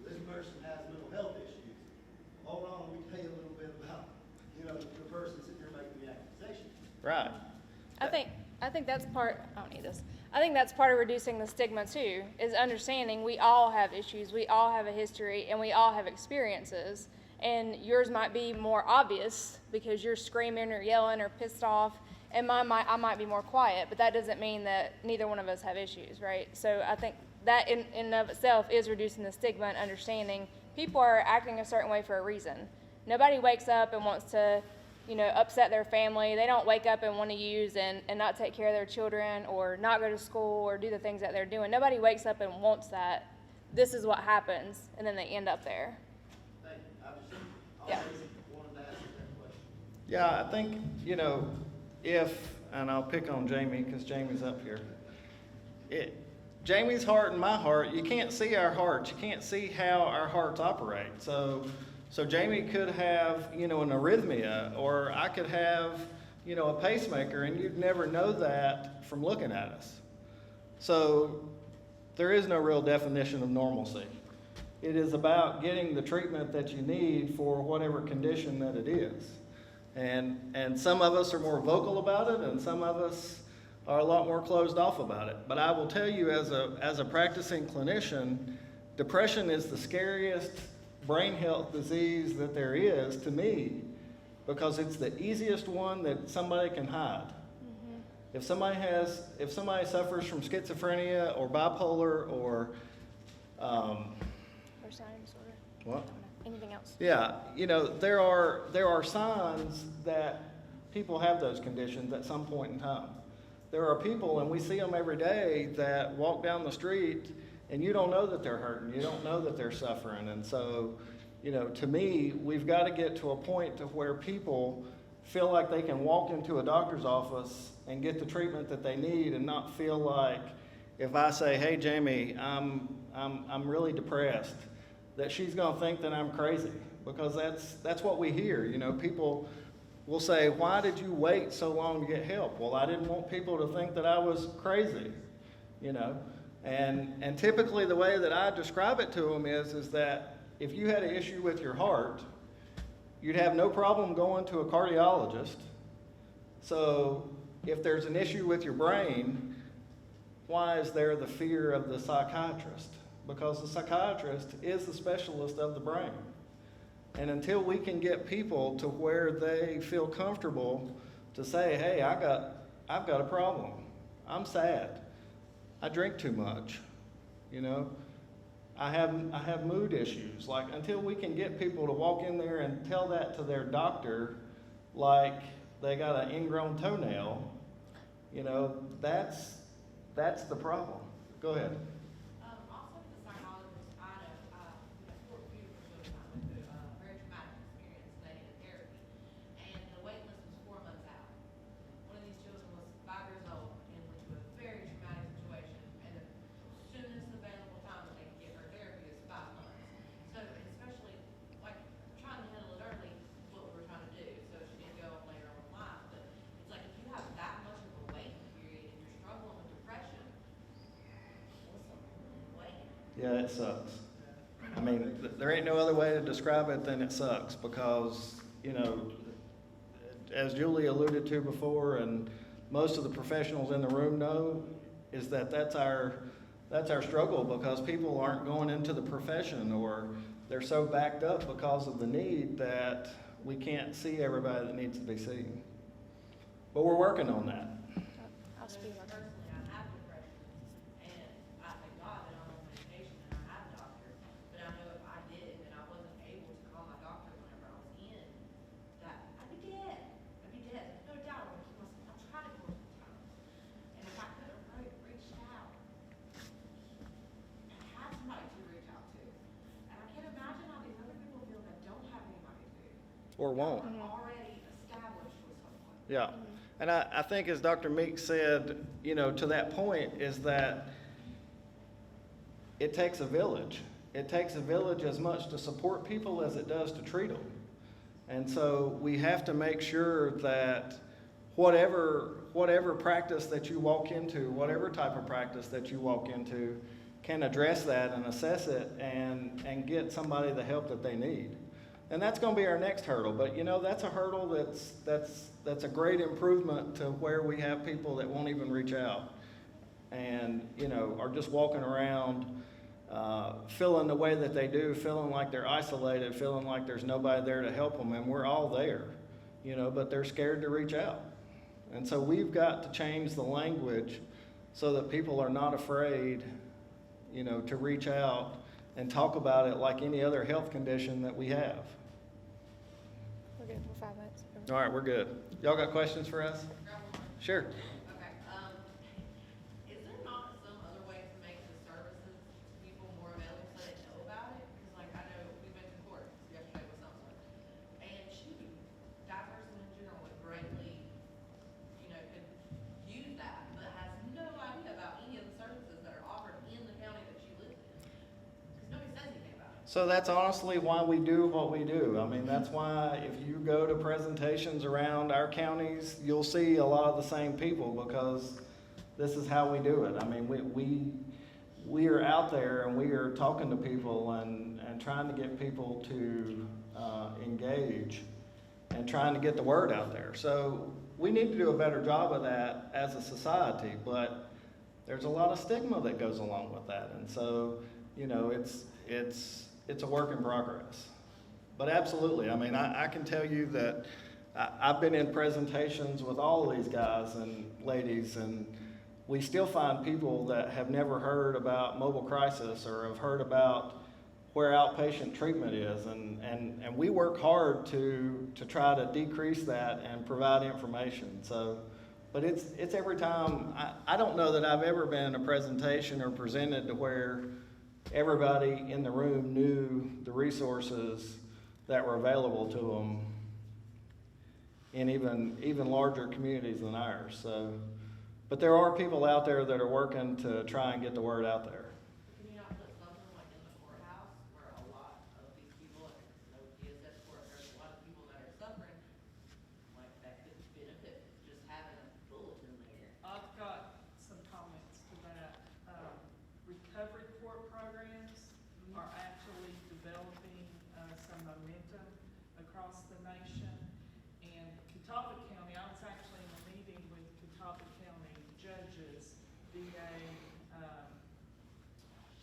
this person has mental health issues. Hold on, let me tell you a little bit about, the person sitting here making the accusation.
right.
I think that's part, I don't need this. I think that's part of reducing the stigma too, is understanding we all have issues, we all have a history, and we all have experiences. And yours might be more obvious because you're screaming or yelling or pissed off, and I might be more quiet, but that doesn't mean that neither one of us have issues, right? So I think that in and of itself is reducing the stigma and understanding people are acting a certain way for a reason. Nobody wakes up and wants to, upset their family. They don't wake up and want to use and not take care of their children or not go to school or do the things that they're doing. Nobody wakes up and wants that. This is what happens, and then they end up there.
Thank you. I just
Yeah.
always wanted to ask you that question.
Yeah, I think, and I'll pick on Jamie because Jamie's up here. Jamie's heart and my heart, you can't see our hearts. You can't see how our hearts operate. So Jamie could have, an arrhythmia, or I could have, a pacemaker, and you'd never know that from looking at us. So there is no real definition of normalcy. It is about getting the treatment that you need for whatever condition that it is. And some of us are more vocal about it, and some of us are a lot more closed off about it. But I will tell you, as a practicing clinician, depression is the scariest brain health disease that there is to me, because it's the easiest one that somebody can hide. If somebody suffers from schizophrenia or bipolar or
Personality disorder.
what?
Anything else?
Yeah, you know, there are signs that people have those conditions at some point in time. There are people, and we see them every day, that walk down the street and you don't know that they're hurting, you don't know that they're suffering. And so, you know, to me, we've got to get to a point to where people feel like they can walk into a doctor's office and get the treatment that they need, and not feel like, if I say, hey Jamie, I'm really depressed, that she's gonna think that I'm crazy, because that's what we hear. You know, people will say, why did you wait so long to get help? Well, I didn't want people to think that I was crazy, you know. And typically the way that I describe it to them is that if you had an issue with your heart, you'd have no problem going to a cardiologist. So if there's an issue with your brain, why is there the fear of the psychiatrist? Because the psychiatrist is the specialist of the brain. And until we can get people to where they feel comfortable to say, hey, I've got a problem. I'm sad. I drink too much. You know, I have mood issues. Like, until we can get people to walk in there and tell that to their doctor, like they got an ingrown toenail, you know, that's the problem. Go ahead.
Also, the psychologist, I know, four beautiful children I went through a very traumatic experience, and they needed therapy. And the wait list was 4 months out. One of these children was 5 years old and went to a very traumatic situation, and the soonest available time that they could get her therapy is 5 months. So, especially, like, trying to handle it early is what we were trying to do, so she didn't go on later on in life. But it's like, if you have that much of a waiting period and you're struggling with depression,
Yeah, it sucks. I mean, there ain't no other way to describe it than it sucks, because, you know, as Julie alluded to before, and most of the professionals in the room know, is that that's our struggle, because people aren't going into the profession, or they're so backed up because of the need that we can't see everybody that needs to be seen. But we're working on that.
I'll speak on that.
Personally, I have depression, and I thank God that I'm on medication and I have a doctor. But I know if I did and I wasn't able to call my doctor whenever I was in, that I'd be dead. I'd be dead. No doubt. I'm gonna keep myself. I tried it multiple times, and if I couldn't reach out, I had somebody to reach out to, and I can't imagine how these other people feel that don't have anybody to.
Or won't.
That are already established with someone.
Yeah. And I think, as Dr. Meek said, you know, to that point, is that it takes a village. It takes a village as much to support people as it does to treat them. And so we have to make sure that whatever practice that you walk into, whatever type of practice that you walk into, can address that and assess it and get somebody the help that they need. And that's going to be our next hurdle. But, you know, that's a hurdle that's a great improvement to where we have people that won't even reach out and, you know, are just walking around feeling the way that they do, feeling like they're isolated, feeling like there's nobody there to help them. And we're all there, you know, but they're scared to reach out. And so we've got to change the language so that people are not afraid, you know, to reach out and talk about it like any other health condition that we have.
We're good for 5 minutes.
All right, we're good. Y'all got questions for us? Sure.
Okay, is there not some other way to make the services to people more available so they know about it? Because, like, I know we went to court yesterday with someone, and that person in general would greatly, you know, could use that, but has no idea about any of the services that are offered in the county that she lives in. Because nobody says anything about it.
So that's honestly why we do what we do. I mean, that's why if you go to presentations around our counties, you'll see a lot of the same people, because this is how we do it. I mean, we are out there and we are talking to people and trying to get people to engage and trying to get the word out there. So we need to do a better job of that as a society, but there's a lot of stigma that goes along with that. And so, you know, it's a work in progress. But absolutely, I mean, I can tell you that I've been in presentations with all of these guys and ladies, and we still find people that have never heard about mobile crisis or have heard about where outpatient treatment is, and we work hard to try to decrease that and provide information. So, but it's every time. I don't know that I've ever been in a presentation or presented to where everybody in the room knew the resources that were available to them in even larger communities than ours. So, but there are people out there that are working to try and get the word out there.
Can you not put something like in the courthouse where a lot of these people, and no DSS court, there's a lot of people that are suffering, like that could benefit just having a bulletin there?
I've got some comments to that. Recovery court programs are actually developing some momentum across the nation. And Catawba County, I was actually in a meeting with Catawba County judges, DA,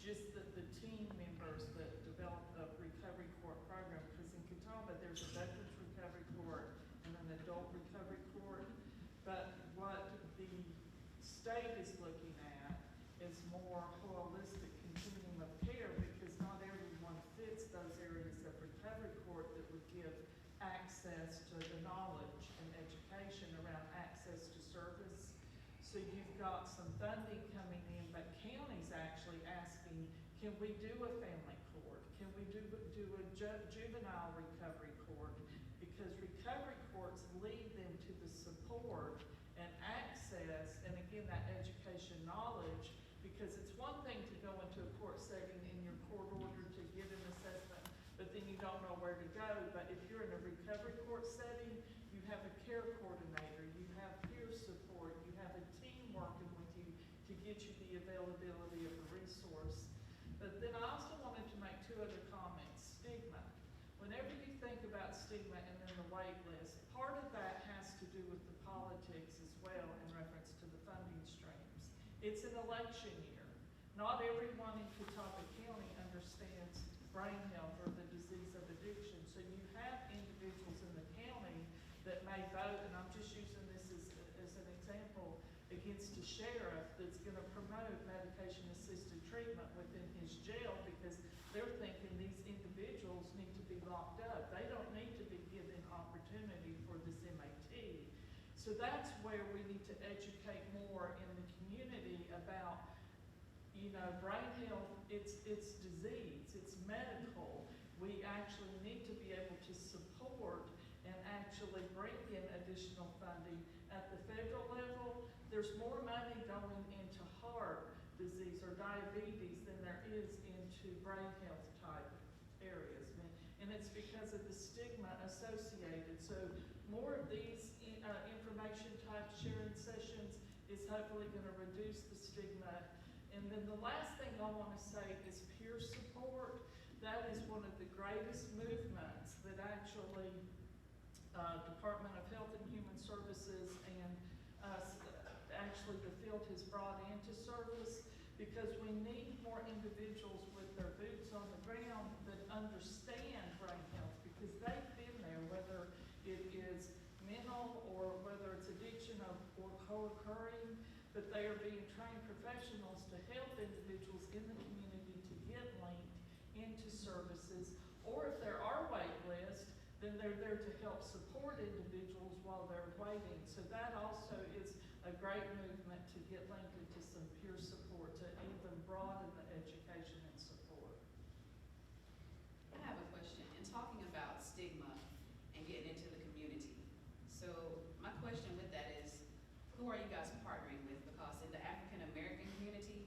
just the team members that developed the recovery court program, because in Catawba there's a veterans recovery court and an adult recovery court. But what the state is looking at is more holistic continuum of care, because not everyone fits those areas of recovery court that would give access to the knowledge and education around access to service. So you've got some funding coming in, but county's actually asking, can we do a family court? Can we do a juvenile recovery court? Because recovery courts lead them to the support and access, and again, that education knowledge, because it's one thing to go into a court setting in your court order to get an assessment, but then you don't know where to go. But if you're in a recovery court setting, you have a care coordinator, you have peer support, you have a team working with you to get you the availability of the resource. But then I also wanted to make two other comments. Stigma. Whenever you think about stigma and then the wait list, part of that has to do with the politics as well in reference to the funding streams. It's an election year. Not everyone in Catawba County understands brain health or the disease of addiction. So you have individuals in the county that may vote, and I'm just using this as an example, against a sheriff that's going to promote medication-assisted treatment within his jail because they're thinking these individuals need to be locked up. They don't need to be given opportunity for this MAT. So that's where we need to educate more in the community about, you know, brain health, it's disease, it's medical. We actually need to be able to support and actually bring in additional funding. At the federal level, there's more money going into heart disease or diabetes than there is into brain health type areas. And it's because of the stigma associated. So more of these information type sharing sessions is hopefully going to reduce the stigma. And then the last thing I want to say is peer support. That is one of the greatest movements that actually Department of Health and Human Services and actually the field has brought into service, because we need more individuals with their boots on the ground that understand brain health, because they've been there, whether it is mental or whether it's addiction or co-occurring, but they are being trained professionals to help individuals in the community to get linked into services, or if there are wait lists, then they're there to help support individuals while they're waiting. So that also is a great movement to get linked into some peer support to even broaden the education and support.
I have a question. In talking about stigma and getting into the community, so my question with that is, who are you guys partnering with? Because in the African American community,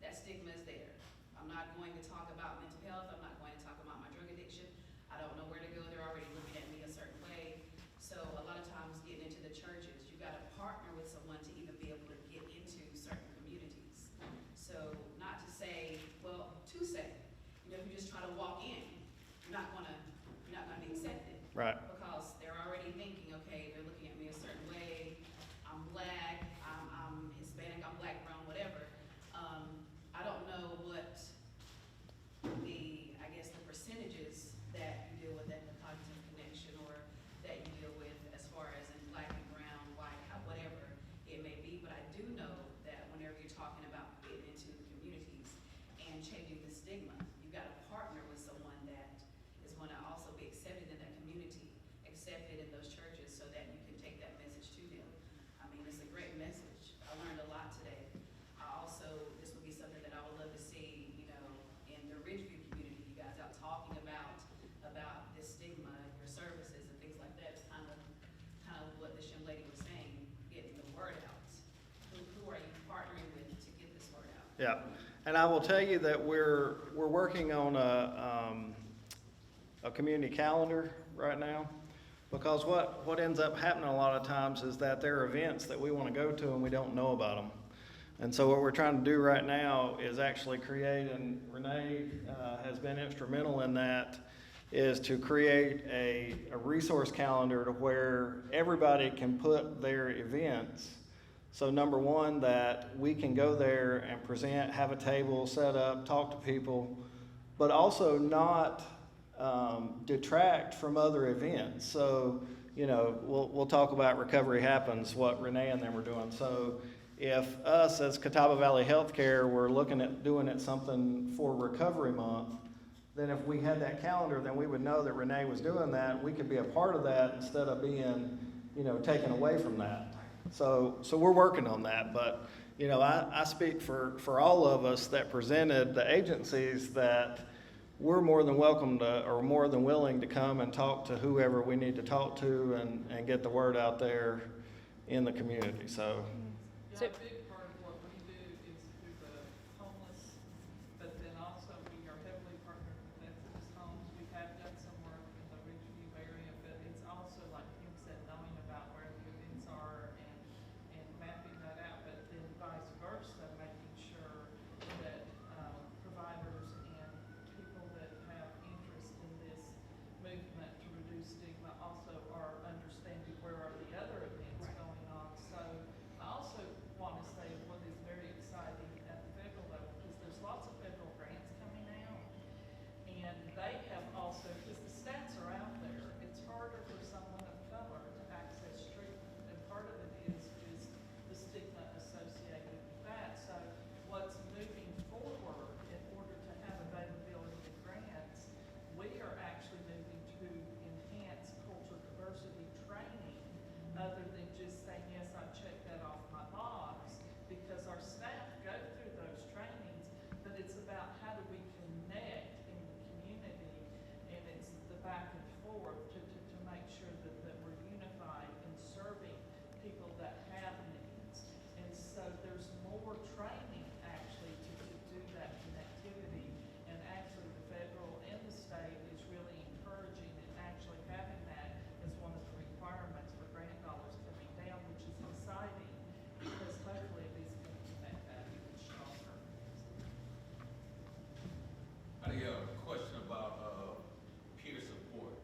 that stigma is there. I'm not going to talk about mental health. I'm not going to talk about my drug addiction. I don't know where to go. They're already looking at me a certain way. So a lot of times getting into the churches, you got to partner with someone to even be able to get into certain communities. So not to say, well, to say, you know, if you just try to walk in, you're not gonna be accepted.
Right.
Because they're already thinking, okay, they're looking at me a certain way.
Yeah, and I will tell you that we're working on a community calendar right now, because what ends up happening a lot of times is that there are events that we want to go to and we don't know about them. And so what we're trying to do right now is actually create, and Renee has been instrumental in that, is to create a resource calendar to where everybody can put their events. So number one, that we can go there and present, have a table set up, talk to people, but also not detract from other events. So, you know, we'll talk about Recovery Happens, what Renee and them are doing. So if us as Catawba Valley Healthcare were looking at doing it something for Recovery Month, then if we had that calendar, then we would know that Renee was doing that. We could be a part of that instead of being, you know, taken away from that. So we're working on that, but, you know, I speak for all of us that presented, the agencies, that we're more than welcome to, or more than willing to come and talk to whoever we need to talk to and get the word out there in the community, so.
Yeah, a big part of what we do is through the homeless, but then also we are heavily partnered with Methodist Homes. We have done some work in the Ridgeview area, but it's also, like Kim said, knowing about where the events are and mapping that out, but then vice versa, making sure that providers and people that have interest in this movement to reduce stigma also are understanding where are the other events going on. So I also want to say what is very exciting at the federal level, because there's lots of federal grants coming out, and they have also, because the stats are out there, it's harder for someone of color to access treatment, and part of it is the stigma associated with that. So what's moving forward in order to have availability of grants, we are actually moving to enhance cultural diversity training, other than just saying, yes, I checked that off my box, because our staff go through those trainings, but it's about how do we connect in the community, and it's the back and forth to make sure that we're unified in serving people that have needs. And so there's more training actually to do that connectivity, and actually the federal and the state is really encouraging and actually having that as one of the requirements for grant dollars coming down, which is exciting, because hopefully it is going to connect that even stronger.
I have a question about peer support.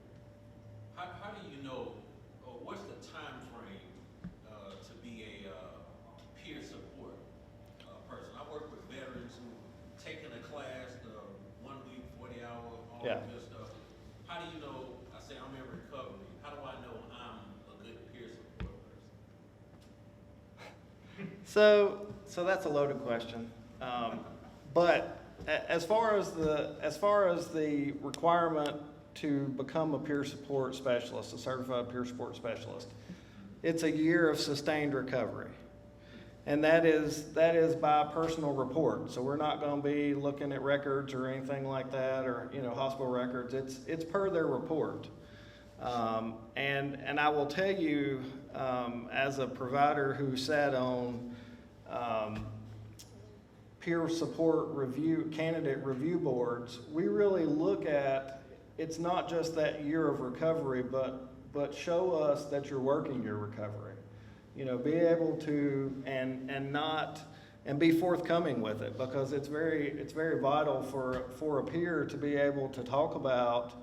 How do you know, or what's the time frame to be a peer support person? I work with veterans who taking a class, the 1 week, 40 hour, all
Yeah.
that good stuff. How do you know? I say I'm in recovery. How do I know I'm a good peer support person?
So that's a loaded question. But as far as the requirement to become a peer support specialist, a certified peer support specialist, it's a year of sustained recovery. And that is by personal report. So we're not going to be looking at records or anything like that, or, you know, hospital records. It's per their report. And I will tell you, as a provider who sat on peer support review, candidate review boards, we really look at, it's not just that year of recovery, but show us that you're working your recovery. You know, be able to, and be forthcoming with it, because it's very vital for a peer to be able to talk about,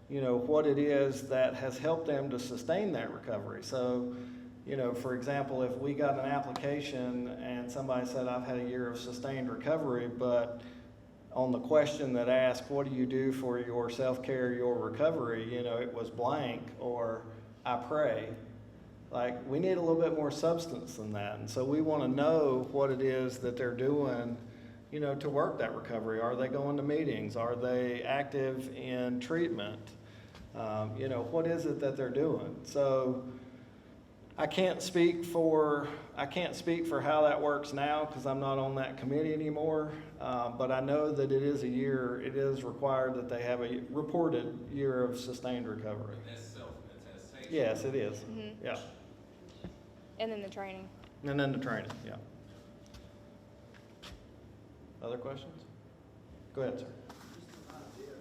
you know, what it is that has helped them to sustain that recovery. So, you know, for example, if we got an application and somebody said, I've had a year of sustained recovery, but on the question that asked, what do you do for your self-care, your recovery, you know, it was blank, or I pray. Like, we need a little bit more substance than that. And so we want to know what it is that they're doing, you know, to work that recovery. Are they going to meetings? Are they active in treatment? You know, what is it that they're doing? So I can't speak for how that works now, because I'm not on that committee anymore. But I know that it is required that they have a reported year of sustained recovery.
That's self-attestation.
Yes, it is.
Mm-hmm.
Yeah.
And then the training.
And then the training, yeah. Other questions? Go ahead, sir.
Just an idea.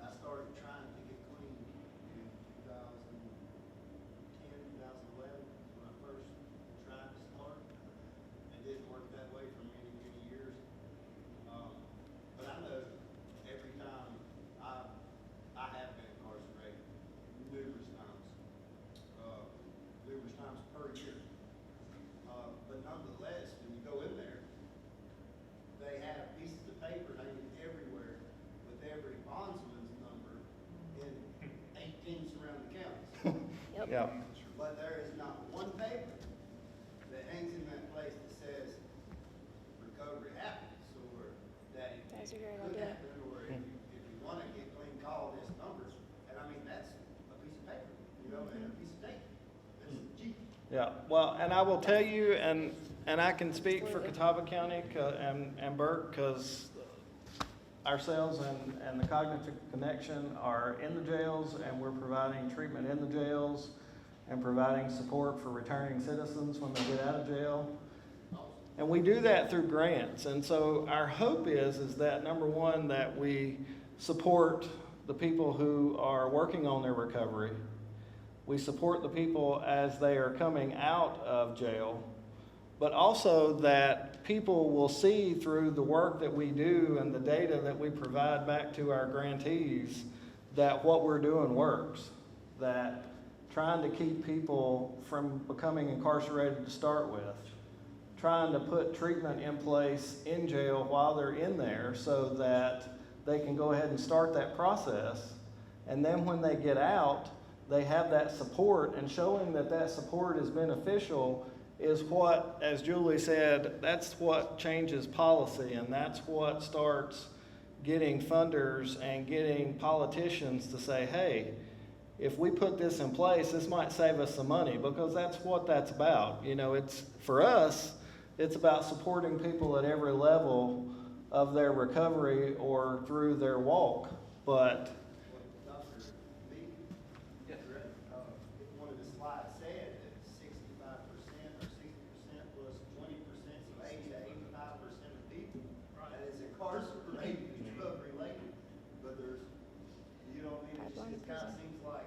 I started trying to get clean in 2010, 2011, when I first tried to start. It didn't work that way for many, many years. But I know every time I have been incarcerated numerous times per year. But nonetheless, when you go in there, they have pieces of paper hanging everywhere with every bondsman's number in 18 surrounding counties.
Yep.
Yeah.
But there is not one paper that hangs in that place that says recovery happens, or that it
That's a great
could
idea.
happen, or if you want to get clean, call this number. And I mean, that's a piece of paper, you know, and a piece of tape. That's cheap.
Yeah, well, and I will tell you, and I can speak for Catawba County and Burke, because ourselves and the Cognitive Connection are in the jails, and we're providing treatment in the jails and providing support for returning citizens when they get out of jail. And we do that through grants. And so our hope is that, number one, that we support the people who are working on their recovery. We support the people as they are coming out of jail, but also that people will see through the work that we do and the data that we provide back to our grantees that what we're doing works, that trying to keep people from becoming incarcerated to start with, trying to put treatment in place in jail while they're in there so that they can go ahead and start that process, and then when they get out, they have that support, and showing that that support is beneficial is what, as Julie said, that's what changes policy, and that's what starts getting funders and getting politicians to say, hey, if we put this in place, this might save us some money, because that's what that's about. You know, it's, for us, it's about supporting people at every level of their recovery or through their walk, but
What Dr. Meek, one of the slides said that 65% or 60% plus 20%, so 80 to 85% of people that is incarcerated is drug related. But there's, you know what I mean? It kind of seems like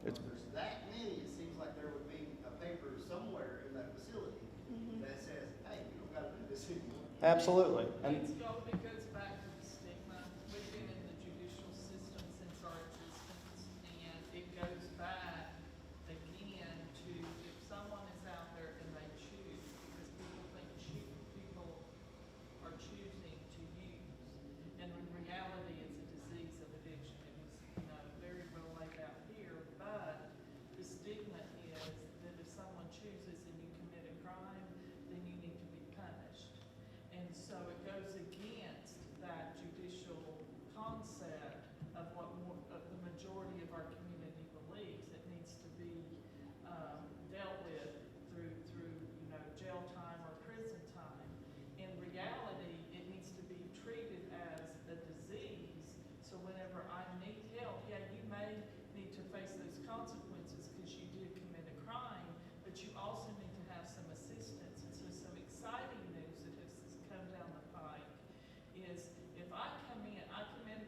It's-
there's that many. It seems like there would be a paper somewhere in that facility that says, hey, you don't got to do this anymore.
absolutely. And
It goes back to the stigma. We've been in the judicial system since our existence, and it goes back again to if someone is out there and they choose, because people think people are choosing to use, and in reality, it's a disease of addiction. It was, very well laid out here, but the stigma is that if someone chooses and you commit a crime, then you need to be punished. And so it goes against that judicial concept of what the majority of our community believes. It needs to be dealt with through jail time or prison time. In reality, it needs to be treated as a disease. So whenever I need help, yeah, you may need to face those consequences because you did commit a crime, but you also need to have some assistance. And so some exciting news that has come down the pike is if I commit a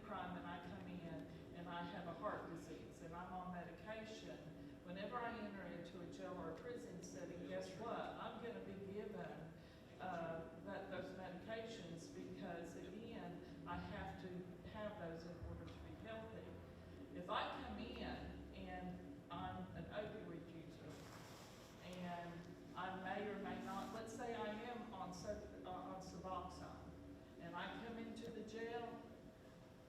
crime and I come in and I have a heart disease and I'm on medication, whenever I enter into a jail or a prison setting, guess what? I'm going to be given those medications because, again, I have to have those in order to be healthy. If I come in and I'm an opioid user and I may or may not, let's say I am on Suboxone and I come into the jail,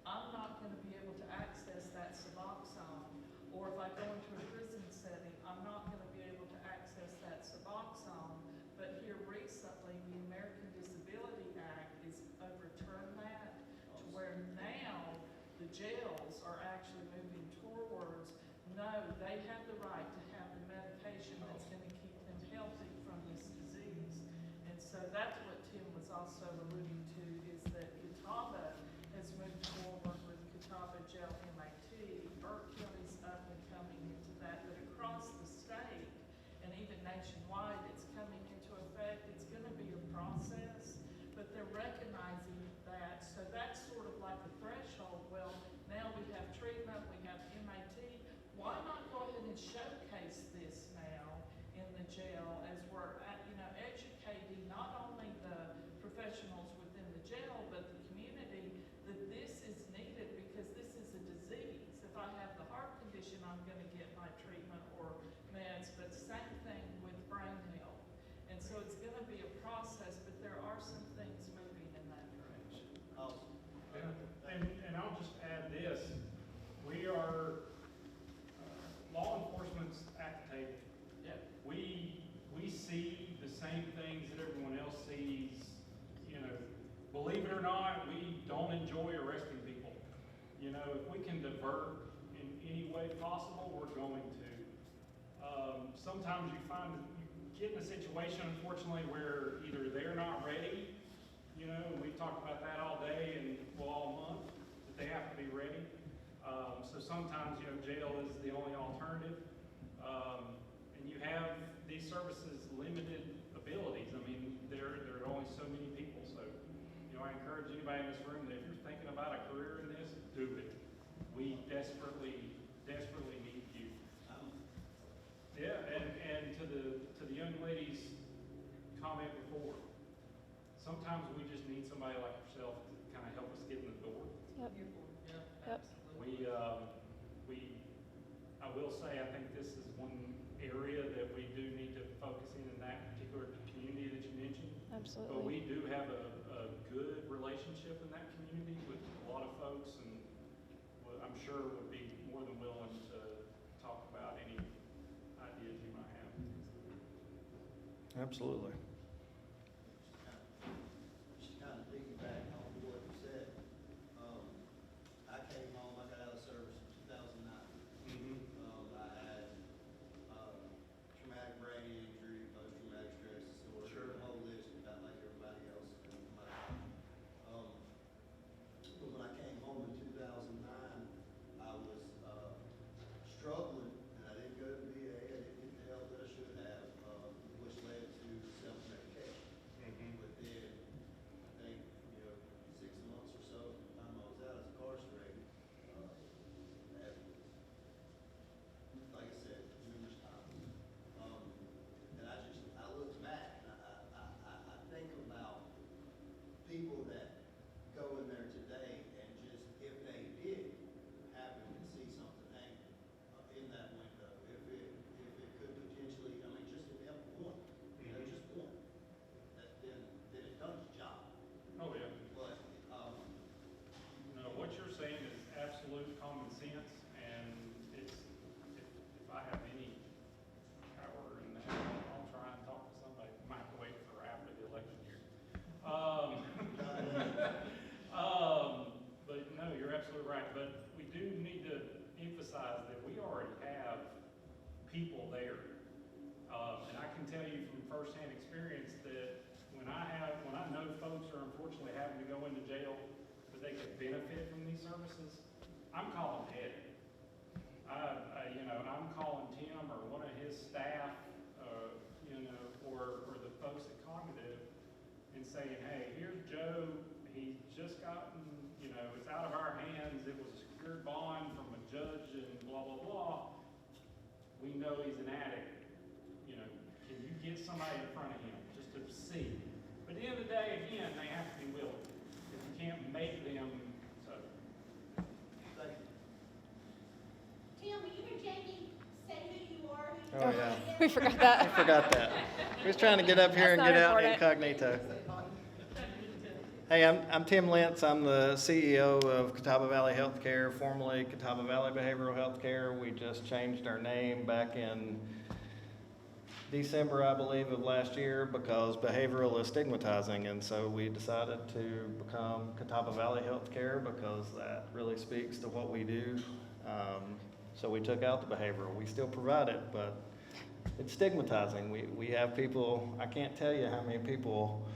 I'm not going to be able to access that Suboxone. Or if I go into a prison setting, I'm not going to be able to access that Suboxone. But here recently, the American Disability Act has overturned that to where now the jails are actually moving towards, no, they have the right to have the medication that's going to keep them healthy from this disease. And so that's what Tim was also alluding to, is that Catawba has moved forward with Catawba Jail MAT. Burke County's up and coming into that, but across the state and even nationwide, it's coming into effect. It's going to be a process.
believe it or not, we don't enjoy arresting people. You know, if we can divert in any way possible, we're going to. Sometimes you find that you get in a situation, unfortunately, where either they're not ready, you know, we've talked about that all day and well, all month, that they have to be ready. So sometimes, you know, jail is the only alternative. And you have these services limited abilities. I mean, there are only so many people. So, you know, I encourage anybody in this room that if you're thinking about a career in this, do it. We desperately need you. Yeah, and to the young lady's comment before, sometimes we just need somebody like yourself to kind of help us get in the door.
Yep. Yep.
I will say, I think this is one area that we do need to focus in that particular community that you mentioned.
Absolutely.
But we do have a good relationship in that community with a lot of folks, and I'm sure would be more than willing to talk about any ideas you might have.
Absolutely.
Just kind of piggyback on what you said. I came home, I got out of service in 2009. I had traumatic brain injury, post-traumatic stress disorder, the whole list, about like everybody else in my life. But when I came home in 2009, I was struggling, and I didn't go to the VA. I didn't get the help that I should have, which led to self-medication. But then, I think, you know, 6 months or so from the time I was out, I was incarcerated. Like I said, numerous times. And I look back and I think about people that go in there today and just, if they did happen to see something hanging in that window, if it could potentially, I mean, just if they have one, you know, just one, then it done its job.
Oh, yeah.
But,
No, what you're saying is absolute common sense, and it's, if I have any power in that, I'll try and talk to somebody. Might have to wait for after the election year. But no, you're absolutely right. But we do need to emphasize that we already have people there. And I can tell you from firsthand experience that when I know folks are unfortunately having to go into jail, but they could benefit from these services, I'm calling ahead. I'm calling Tim or one of his staff, or the folks at Cognitive, and saying, hey, here's Joe. He's just gotten, it's out of our hands. It was a secured bond from a judge and blah, blah, blah. We know he's an addict. Can you get somebody in front of him just to see? But at the end of the day, again, they have to be willing. If you can't make them, so.
thank you.
Tim, will you and Jamie say who you are?
Oh, yeah.
We forgot that.
I forgot that. We was trying to get up here and
That's
get
not
out
important.
incognito. Hey, I'm Tim Lentz. I'm the CEO of Catawba Valley Healthcare, formerly Catawba Valley Behavioral Healthcare. We just changed our name back in December, I believe, of last year because behavioral is stigmatizing, and so we decided to become Catawba Valley Healthcare because that really speaks to what we do. So we took out the behavioral. We still provide it, but it's stigmatizing. We have people, I can't tell you how many people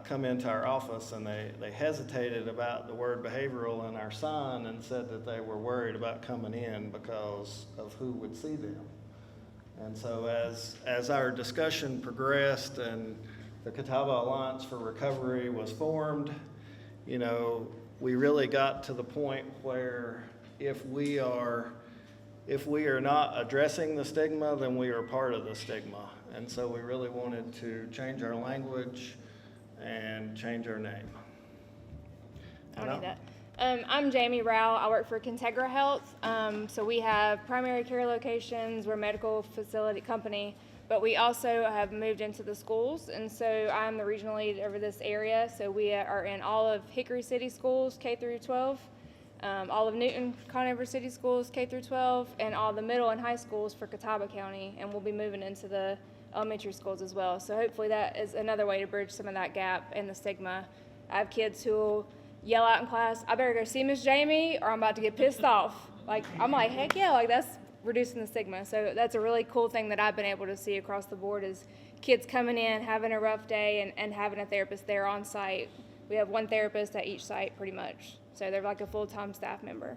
come into our office and they hesitated about the word behavioral in our sign and said that they were worried about coming in because of who would see them. And so as our discussion progressed and the Catawba Alliance for Recovery was formed, we really got to the point where if we are not addressing the stigma, then we are part of the stigma. And so we really wanted to change our language and change our name.
I don't need that. I'm Jamie Rao. I work for Kintegra Health. So we have primary care locations. We're a medical facility company, but we also have moved into the schools. And so I'm the regional lead over this area. So we are in all of Hickory City schools, K through 12, all of Newton Conover City schools, K through 12, and all the middle and high schools for Catawba County. And we'll be moving into the elementary schools as well. So hopefully that is another way to bridge some of that gap and the stigma I have kids who will yell out in class, I better go see Miss Jamie or I'm about to get pissed off. Like, I'm like, heck yeah, like that's reducing the stigma. So that's a really cool thing that I've been able to see across the board is kids coming in, having a rough day and having a therapist there on site. We have one therapist at each site pretty much. So they're like a full-time staff member.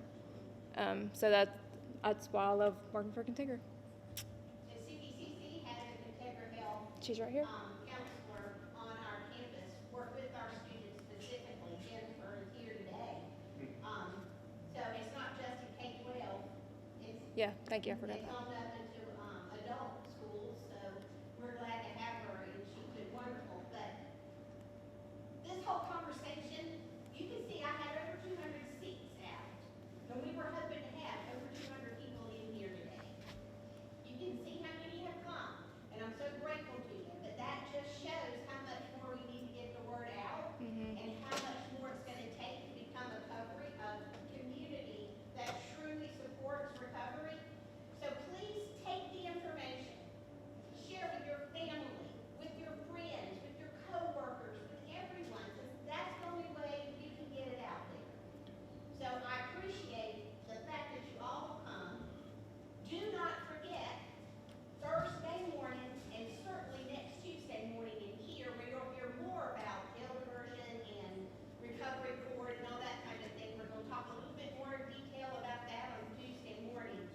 So that's why I love working for Kintegra.
The CVCC has a Kintegra Health
She's right here.
counselor on our campus, work with our students specifically. Jennifer is here today. So it's not just in K-12. It's
Yeah, thank you, I forgot
It's
that.
on up into adult schools, so we're glad to have her, and she's been wonderful. But this whole conversation, you can see I had over 200 seats out, and we were hoping to have over 200 people in here today. You can see how many have come, and I'm so grateful to you, but that just shows how much more we need to get the word out, and how much more it's gonna take to become a community that truly supports recovery. So please take the information, share with your family, with your friends, with your coworkers, with everyone, because that's the only way you can get it out there. So I appreciate the fact that you all come. Do not forget, Thursday morning and certainly next Tuesday morning in here, where you'll hear more about pill diversion and recovery board and all that kind of thing. We're going to talk a little bit more in detail about that on Tuesday mornings.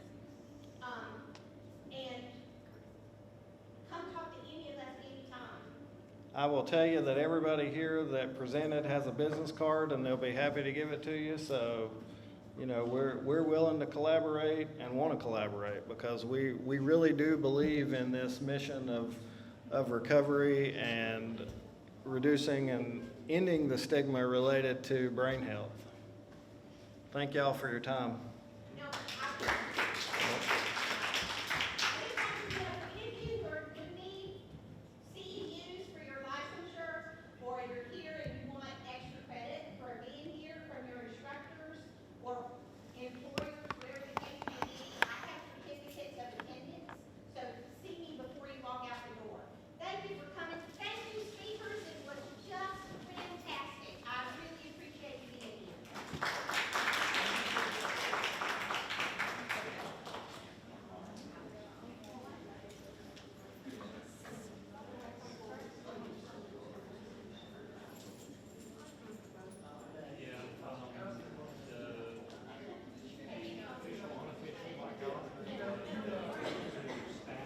And come talk to any of us anytime.
I will tell you that everybody here that presented has a business card and they'll be happy to give it to you. So, you know, we're willing to collaborate and want to collaborate because we really do believe in this mission of recovery and reducing and ending the stigma related to brain health. Thank y'all for your time.
Now,